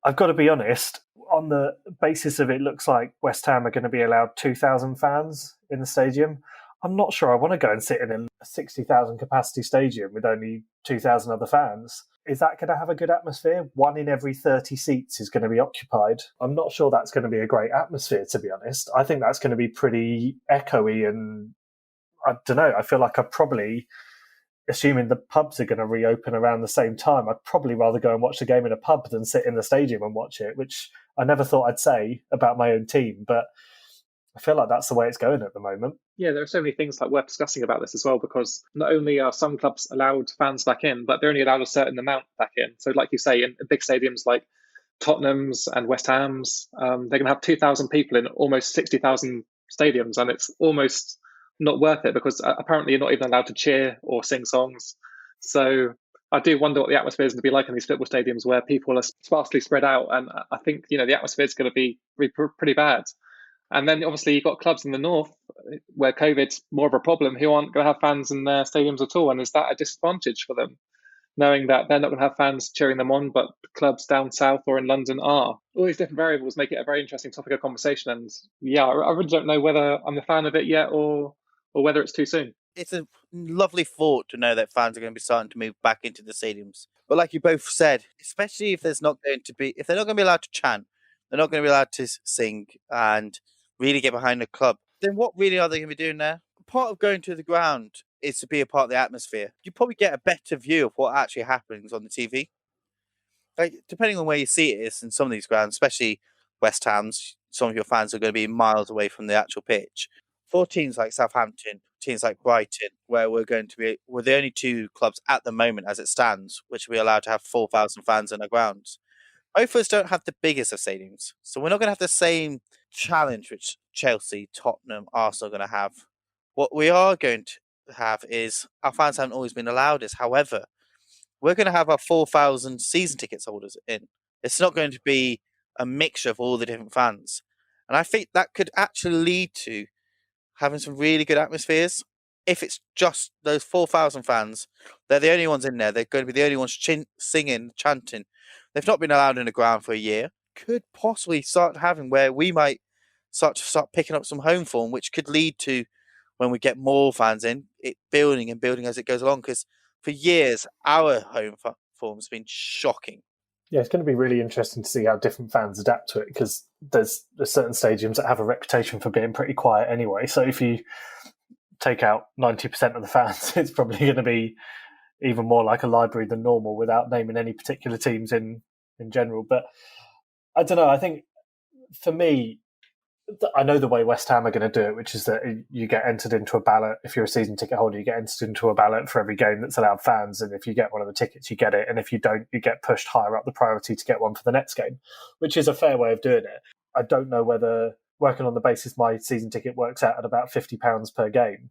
B: I've got to be honest, on the basis of it looks like West Ham are going to be allowed 2,000 fans in the stadium. I'm not sure I want to go and sit in a 60,000 capacity stadium with only 2,000 other fans. Is that going to have a good atmosphere? 1 in every 30 seats is going to be occupied. I'm not sure that's going to be a great atmosphere, to be honest. I think that's going to be pretty echoey, and I don't know, I feel like I'd probably, assuming the pubs are going to reopen around the same time, I'd probably rather go and watch the game in a pub than sit in the stadium and watch it, which I never thought I'd say about my own team, but I feel like that's the way it's going at the moment.
C: Yeah, there are so many things like worth discussing about this as well, because not only are some clubs allowed fans back in, but they're only allowed a certain amount back in. So like you say, in big stadiums like Tottenham's and West Ham's, they're going to have 2,000 people in almost 60,000 stadiums, and it's almost not worth it, because apparently you're not even allowed to cheer or sing songs. So I do wonder what the atmosphere is going to be like in these football stadiums where people are sparsely spread out, and I think, you know, the atmosphere is going to be pretty bad. And then obviously you've got clubs in the north where COVID's more of a problem, who aren't going to have fans in their stadiums at all. And is that a disadvantage for them, knowing that they're not going to have fans cheering them on, but clubs down south or in London are? All these different variables make it a very interesting topic of conversation. And yeah, I really don't know whether I'm a fan of it yet or whether it's too soon.
D: It's a lovely thought to know that fans are going to be starting to move back into the stadiums. But like you both said, especially if they're not going to be allowed to chant, they're not going to be allowed to sing and really get behind the club, then what really are they going to be doing there? Part of going to the ground is to be a part of the atmosphere. You probably get a better view of what actually happens on the TV. Like, depending on where you see it is in some of these grounds, especially West Ham's, some of your fans are going to be miles away from the actual pitch. For teams like Southampton, teams like Brighton, where we're the only two clubs at the moment as it stands, which will be allowed to have 4,000 fans in the grounds. Both of us don't have the biggest of stadiums, so we're not going to have the same challenge which Chelsea, Tottenham, Arsenal are going to have. What we are going to have is our fans haven't always been allowed is, however, we're going to have our 4,000 season tickets holders in. It's not going to be a mixture of all the different fans. And I think that could actually lead to having some really good atmospheres. If it's just those 4,000 fans, they're the only ones in there. They're going to be the only ones singing, chanting. They've not been allowed in the ground for a year. Could possibly start having where we might start picking up some home form, which could lead to, when we get more fans in, it building and building as it goes along. Because for years, our home form has been shocking.
B: Yeah, it's going to be really interesting to see how different fans adapt to it, because there's certain stadiums that have a reputation for being pretty quiet anyway. So if you take out 90% of the fans, it's probably going to be even more like a library than normal, without naming any particular teams in general. But I don't know, I think for me, I know the way West Ham are going to do it, which is that you get entered into a ballot. If you're a season ticket holder, you get entered into a ballot for every game that's allowed fans. And if you get one of the tickets, you get it. And if you don't, you get pushed higher up the priority to get one for the next game, which is a fair way of doing it. I don't know whether, working on the basis my season ticket works out at about £50 per game,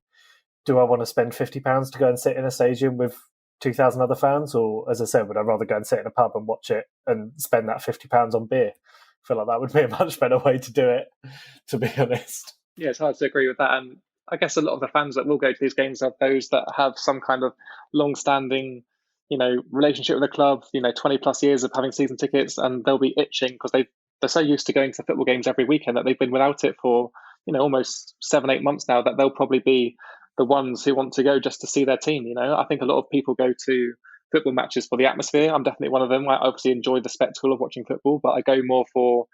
B: do I want to spend £50 to go and sit in a stadium with 2,000 other fans? Or, as I said, would I rather go and sit in a pub and watch it and spend that £50 on beer? I feel like that would be a much better way to do it, to be honest.
C: Yeah, it's hard to agree with that. And I guess a lot of the fans that will go to these games are those that have some kind of long-standing, relationship with the club, 20 plus years of having season tickets, and they'll be itching because they're so used to going to football games every weekend that they've been without it for, almost 7-8 months now, that they'll probably be the ones who want to go just to see their team. I think a lot of people go to football matches for the atmosphere. I'm definitely one of them. I obviously enjoy the spectacle of watching football, but I go more for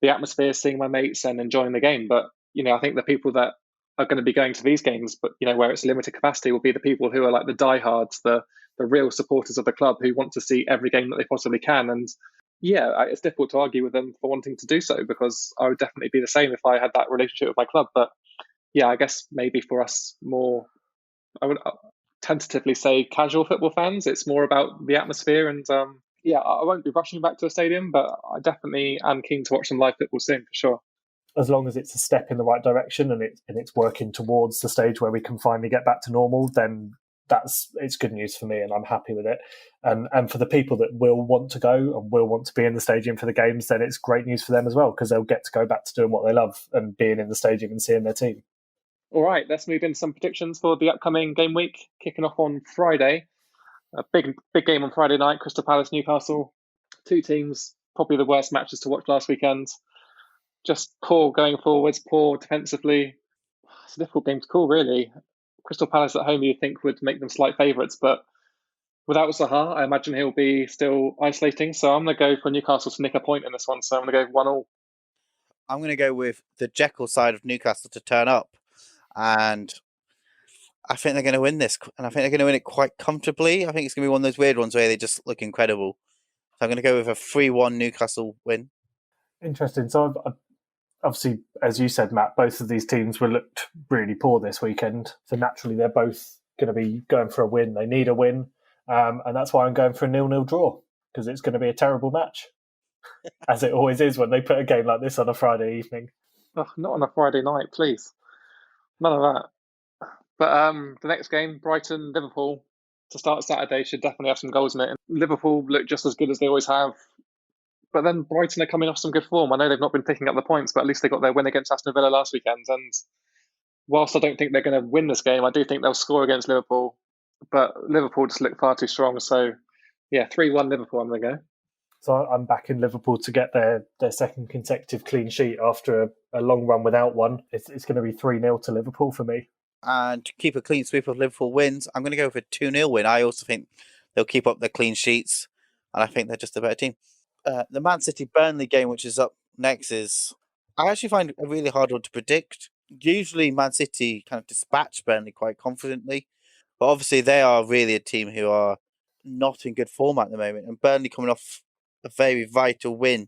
C: the atmosphere, seeing my mates and enjoying the game. But, I think the people that are going to be going to these games, but, where it's limited capacity, will be the people who are like the diehards, the real supporters of the club who want to see every game that they possibly can. And yeah, it's difficult to argue with them for wanting to do so, because I would definitely be the same if I had that relationship with my club. But yeah, I guess maybe for us more, I would tentatively say casual football fans, it's more about the atmosphere. And yeah, I won't be rushing back to a stadium, but I definitely am keen to watch some live football soon, for sure.
B: As long as it's a step in the right direction and it's working towards the stage where we can finally get back to normal, then it's good news for me, and I'm happy with it. And for the people that will want to go and will want to be in the stadium for the games, then it's great news for them as well, because they'll get to go back to doing what they love and being in the stadium and seeing their team.
C: All right, let's move into some predictions for the upcoming game week, kicking off on Friday. A big game on Friday night, Crystal Palace, Newcastle. Two teams, probably the worst matches to watch last weekend. Just poor going forwards, poor defensively. It's a difficult game to call, really. Crystal Palace at home, you'd think, would make them slight favourites, but without Zaha, I imagine he'll be still isolating. So I'm going to go for Newcastle to nick a point in this one. So I'm going to go 1-1.
D: I'm going to go with the Jekyll side of Newcastle to turn up. And I think they're going to win this. And I think they're going to win it quite comfortably. I think it's going to be one of those weird ones where they just look incredible. So I'm going to go with a 3-1 Newcastle win.
B: Interesting. So obviously, as you said, Matt, both of these teams were looked really poor this weekend. So naturally, they're both going to be going for a win. They need a win. And that's why I'm going for a 0-0 draw, because it's going to be a terrible match, as it always is when they put a game like this on a Friday evening.
C: Oh, not on a Friday night, please. None of that. But the next game, Brighton-Liverpool, to start Saturday, should definitely have some goals in it. And Liverpool look just as good as they always have. But then Brighton are coming off some good form. I know they've not been picking up the points, but at least they got their win against Aston Villa last weekend. And whilst I don't think they're going to win this game, I do think they'll score against Liverpool. But Liverpool just look far too strong. So, yeah, 3-1 Liverpool, I'm going to go.
B: So I'm backing Liverpool to get their second consecutive clean sheet after a long run without one. It's going to be 3-0 to Liverpool for me.
D: And to keep a clean sweep of Liverpool wins, I'm going to go for a 2-0 win. I also think they'll keep up their clean sheets, and I think they're just a better team. The Man City-Burnley game, which is up next, I actually find a really hard one to predict. Usually Man City kind of dispatch Burnley quite confidently, but obviously they are really a team who are not in good form at the moment, and Burnley coming off a very vital win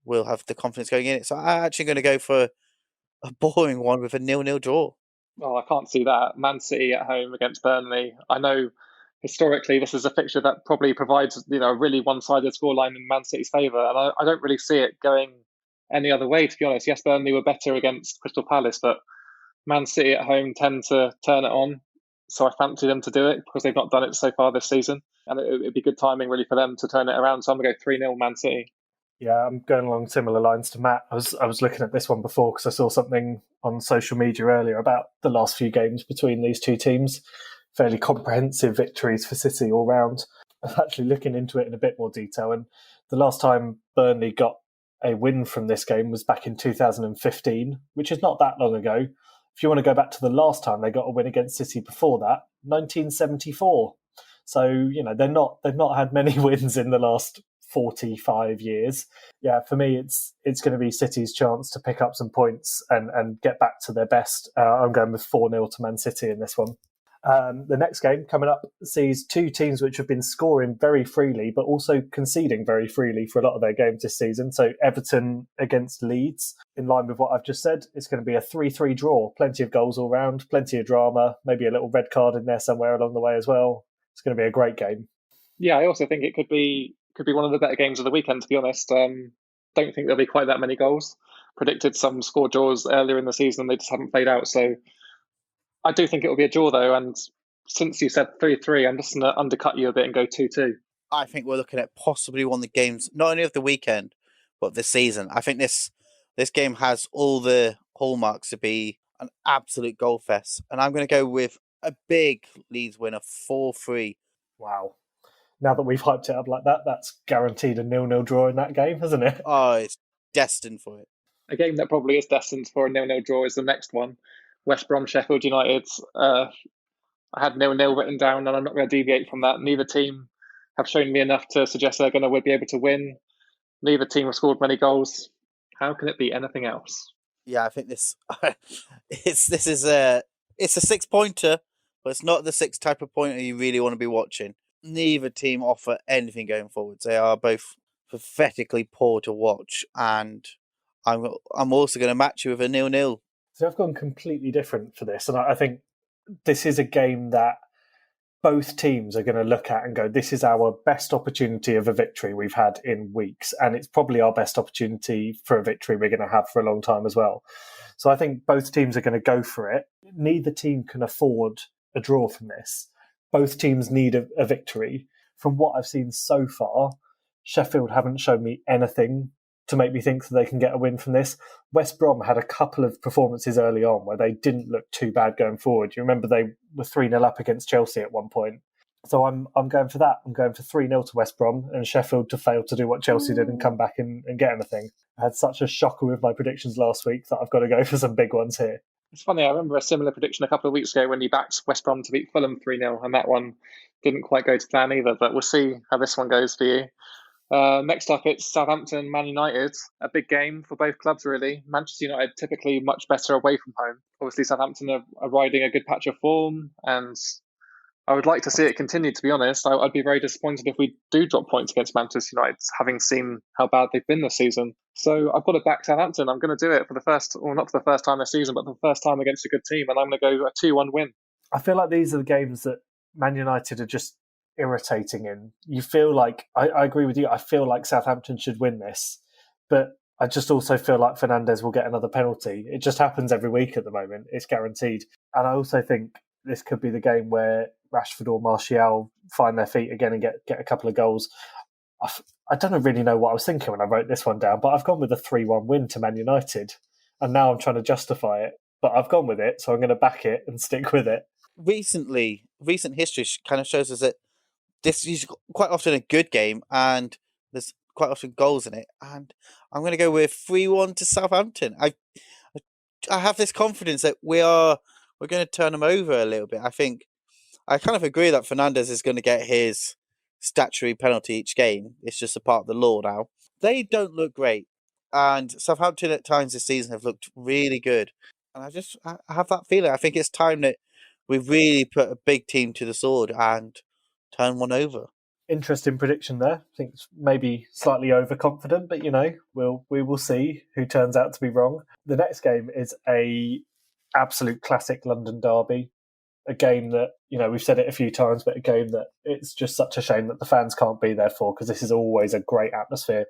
D: will have the confidence going in it. So I'm actually going to go for a boring one with a 0-0 draw.
C: Well, I can't see that. Man City at home against Burnley. I know historically this is a fixture that probably provides a really one-sided scoreline in Man City's favour, and I don't really see it going any other way, to be honest. Yes, Burnley were better against Crystal Palace, but Man City at home tend to turn it on. So I fancy them to do it because they've not done it so far this season. And it'd be good timing really for them to turn it around. So I'm going to go 3-0 Man City.
B: Yeah, I'm going along similar lines to Matt. I was looking at this one before because I saw something on social media earlier about the last few games between these two teams. Fairly comprehensive victories for City all round. I'm actually looking into it in a bit more detail. And the last time Burnley got a win from this game was back in 2015, which is not that long ago. If you want to go back to the last time they got a win against City before that, 1974. So, they've not had many wins in the last 45 years. Yeah, for me, it's going to be City's chance to pick up some points and get back to their best. I'm going with 4-0 to Man City in this one. The next game coming up sees two teams which have been scoring very freely, but also conceding very freely for a lot of their games this season. So Everton against Leeds, in line with what I've just said, it's going to be a 3-3 draw. Plenty of goals all round, plenty of drama, maybe a little red card in there somewhere along the way as well. It's going to be a great game.
C: Yeah, I also think it could be one of the better games of the weekend, to be honest. Don't think there'll be quite that many goals. Predicted some score draws earlier in the season, they just haven't played out. So I do think it will be a draw, though. And since you said 3-3, I'm just going to undercut you a bit and go 2-2.
D: I think we're looking at possibly one of the games, not only of the weekend, but this season. I think this game has all the hallmarks to be an absolute goal fest. And I'm going to go with a big Leeds winner, 4-3.
B: Wow. Now that we've hyped it up like that, that's guaranteed a 0-0 draw in that game, isn't it?
D: Oh, it's destined for it.
C: A game that probably is destined for a 0-0 draw is the next one. West Brom, Sheffield United. I had 0-0 written down, and I'm not going to deviate from that. Neither team have shown me enough to suggest they're going to be able to win. Neither team have scored many goals. How can it be anything else?
D: Yeah, I think this is a 6-pointer, but it's not the 6 type of pointer you really want to be watching. Neither team offer anything going forwards. They are both pathetically poor to watch, and I'm also going to match you with a 0-0.
B: So I've gone completely different for this, and I think this is a game that both teams are going to look at and go, this is our best opportunity of a victory we've had in weeks, and it's probably our best opportunity for a victory we're going to have for a long time as well. So I think both teams are going to go for it. Neither team can afford a draw from this. Both teams need a victory. From what I've seen so far, Sheffield haven't shown me anything to make me think that they can get a win from this. West Brom had a couple of performances early on where they didn't look too bad going forward. You remember they were 3-0 up against Chelsea at one point. So I'm going for that. I'm going for 3-0 to West Brom and Sheffield to fail to do what Chelsea did and come back and get anything. I had such a shocker with my predictions last week that I've got to go for some big ones here.
C: It's funny, I remember a similar prediction a couple of weeks ago when you backed West Brom to beat Fulham 3-0, and that one didn't quite go to plan either, but we'll see how this one goes for you. Next up, it's Southampton, Man United. A big game for both clubs, really. Manchester United typically much better away from home. Obviously, Southampton are riding a good patch of form, and I would like to see it continue, to be honest. I'd be very disappointed if we do drop points against Manchester United, having seen how bad they've been this season. So I've got to back Southampton. I'm going to do it for the first, or not for the first time this season, but for the first time against a good team, and I'm going to go a 2-1 win.
B: I feel like these are the games that Man United are just irritating in. You feel like, I agree with you, I feel like Southampton should win this, but I just also feel like Fernandes will get another penalty. It just happens every week at the moment. It's guaranteed. And I also think this could be the game where Rashford or Martial find their feet again and get a couple of goals. I don't really know what I was thinking when I wrote this one down, but I've gone with a 3-1 win to Man United. And now I'm trying to justify it, but I've gone with it, so I'm going to back it and stick with it.
D: Recent history kind of shows us that this is quite often a good game, and there's quite often goals in it. And I'm going to go with 3-1 to Southampton. I have this confidence that we're going to turn them over a little bit. I kind of agree that Fernandes is going to get his statutory penalty each game. It's just a part of the law now. They don't look great, and Southampton at times this season have looked really good. And I have that feeling. I think it's time that we really put a big team to the sword and turn one over.
B: Interesting prediction there. I think it's maybe slightly overconfident, but we will see who turns out to be wrong. The next game is a absolute classic London derby. A game that, we've said it a few times, but a game that it's just such a shame that the fans can't be there for, because this is always a great atmosphere.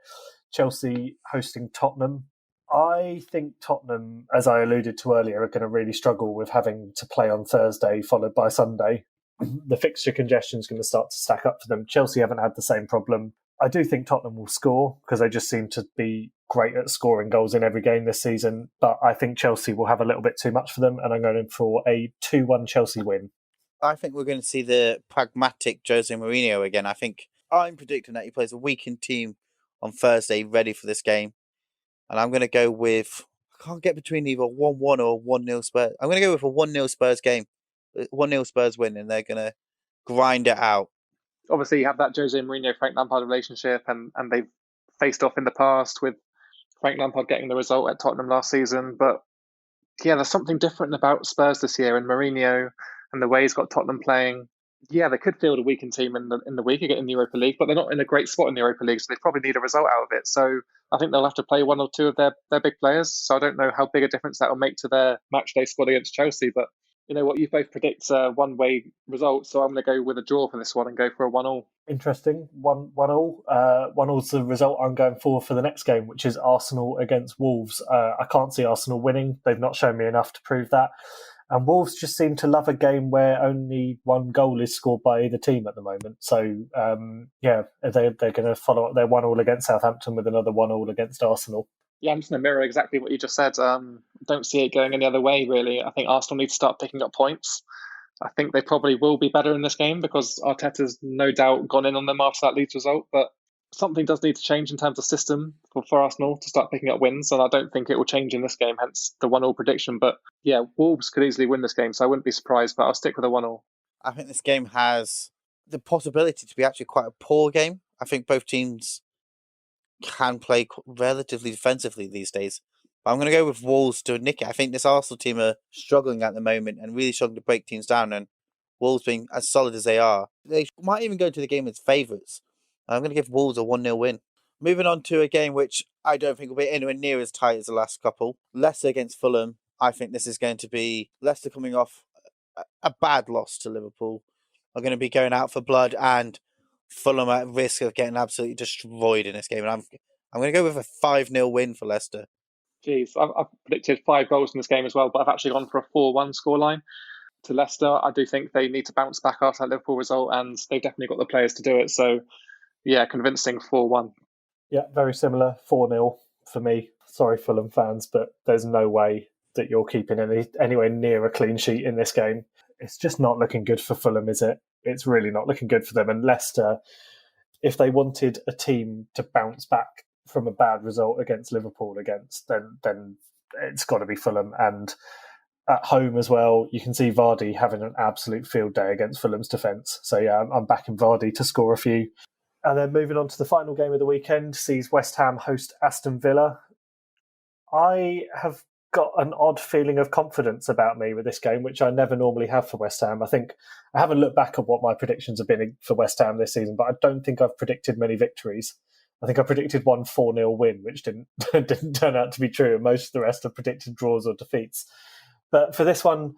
B: Chelsea hosting Tottenham. I think Tottenham, as I alluded to earlier, are going to really struggle with having to play on Thursday followed by Sunday. The fixture congestion is going to start to stack up for them. Chelsea haven't had the same problem. I do think Tottenham will score because they just seem to be great at scoring goals in every game this season. But I think Chelsea will have a little bit too much for them, and I'm going for a 2-1 Chelsea win.
D: I think we're going to see the pragmatic Jose Mourinho again. I think I'm predicting that he plays a weakened team on Thursday, ready for this game. And I'm going to go with, I can't get between either 1-1 or 1-0 Spurs. I'm going to go with a 1-0 Spurs game. 1-0 Spurs win, and they're going to grind it out.
C: Obviously, you have that Jose Mourinho-Frank Lampard relationship, and they've faced off in the past with Frank Lampard getting the result at Tottenham last season. But yeah, there's something different about Spurs this year, and Mourinho and the way he's got Tottenham playing, yeah, they could field a weakened team in the week in the Europa League, but they're not in a great spot in the Europa League, so they probably need a result out of it. So I think they'll have to play one or two of their big players. So I don't know how big a difference that will make to their matchday squad against Chelsea, but you know what, you both predict one-way result, so I'm going to go with a draw for this one and go for a 1-1.
B: Interesting. 1-1. 1-1's the result I'm going for the next game, which is Arsenal against Wolves. I can't see Arsenal winning. They've not shown me enough to prove that. And Wolves just seem to love a game where only one goal is scored by either team at the moment. So, they're going to follow up their 1-1 against Southampton with another 1-1 against Arsenal.
C: Yeah, I'm just going to mirror exactly what you just said. Don't see it going any other way, really. I think Arsenal need to start picking up points. I think they probably will be better in this game because Arteta's no doubt gone in on them after that Leeds result. But something does need to change in terms of system for Arsenal to start picking up wins. And I don't think it will change in this game, hence the 1-1 prediction. But yeah, Wolves could easily win this game, so I wouldn't be surprised, but I'll stick with a 1-1.
D: I think this game has the possibility to be actually quite a poor game. I think both teams can play relatively defensively these days. But I'm going to go with Wolves to nick it. I think this Arsenal team are struggling at the moment and really struggling to break teams down. And Wolves being as solid as they are, they might even go into the game as favourites. I'm going to give Wolves a 1-0 win. Moving on to a game which I don't think will be anywhere near as tight as the last couple. Leicester against Fulham. I think this is going to be Leicester coming off a bad loss to Liverpool. Are going to be going out for blood, and Fulham at risk of getting absolutely destroyed in this game. And I'm going to go with a 5-0 win for Leicester.
C: Jeez, I've predicted 5 goals in this game as well, but I've actually gone for a 4-1 scoreline to Leicester. I do think they need to bounce back after that Liverpool result, and they've definitely got the players to do it. So, yeah, convincing 4-1.
B: Yeah, very similar. 4-0 for me. Sorry, Fulham fans, but there's no way that you're keeping anywhere near a clean sheet in this game. It's just not looking good for Fulham, is it? It's really not looking good for them. And Leicester, if they wanted a team to bounce back from a bad result against Liverpool then it's got to be Fulham. And at home as well, you can see Vardy having an absolute field day against Fulham's defence. So yeah, I'm backing Vardy to score a few. And then moving on to the final game of the weekend, sees West Ham host Aston Villa. I have got an odd feeling of confidence about me with this game, which I never normally have for West Ham. I think I haven't looked back at what my predictions have been for West Ham this season, but I don't think I've predicted many victories. I think I predicted one 4-0 win, which didn't turn out to be true, and most of the rest have predicted draws or defeats. But for this one,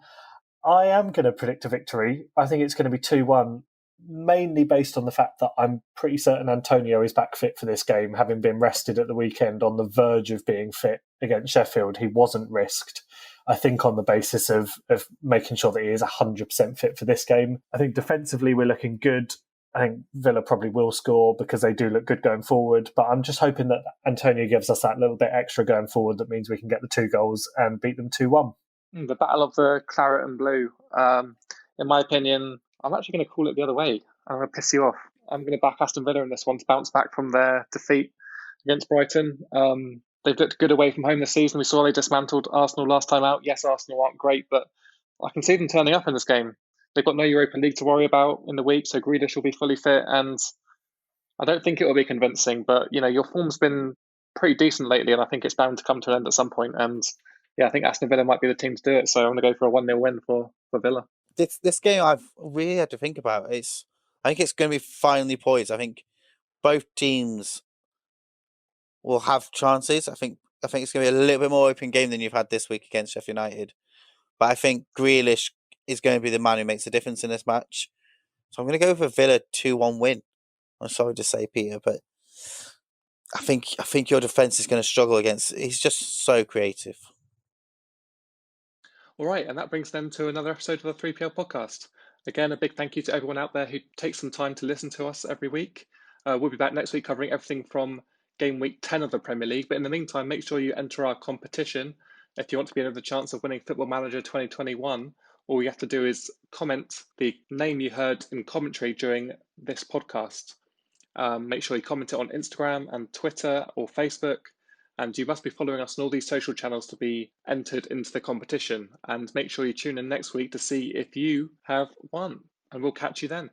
B: I am going to predict a victory. I think it's going to be 2-1, mainly based on the fact that I'm pretty certain Antonio is back fit for this game, having been rested at the weekend on the verge of being fit against Sheffield. He wasn't risked, I think, on the basis of making sure that he is 100% fit for this game. I think defensively we're looking good. I think Villa probably will score because they do look good going forward, but I'm just hoping that Antonio gives us that little bit extra going forward that means we can get the 2 goals and beat them 2-1.
C: The battle of the claret and blue. In my opinion, I'm actually going to call it the other way. I'm going to piss you off. I'm going to back Aston Villa in this one to bounce back from their defeat against Brighton. They've looked good away from home this season. We saw they dismantled Arsenal last time out. Yes, Arsenal aren't great, but I can see them turning up in this game. They've got no Europa League to worry about in the week, so Grealish will be fully fit, and I don't think it will be convincing, but you know, your form's been pretty decent lately, and I think it's bound to come to an end at some point. And yeah, I think Aston Villa might be the team to do it, so I'm going to go for a 1-0 win for Villa.
D: This game I've really had to think about. I think it's going to be finely poised. I think both teams will have chances. I think it's going to be a little bit more open game than you've had this week against Sheffield United. But I think Grealish is going to be the man who makes a difference in this match. So I'm going to go for Villa 2-1 win. I'm sorry to say, Peter, but I think your defence is going to struggle against. He's just so creative.
C: All right, and that brings them to another episode of the 3PL podcast. Again, a big thank you to everyone out there who takes some time to listen to us every week. We'll be back next week covering everything from game week 10 of the Premier League. But in the meantime, make sure you enter our competition if you want to be another chance of winning Football Manager 2021. All you have to do is comment the name you heard in commentary during this podcast. Make sure you comment it on Instagram and Twitter or Facebook. And you must be following us on all these social channels to be entered into the competition. And make sure you tune in next week to see if you have won. And we'll catch you then.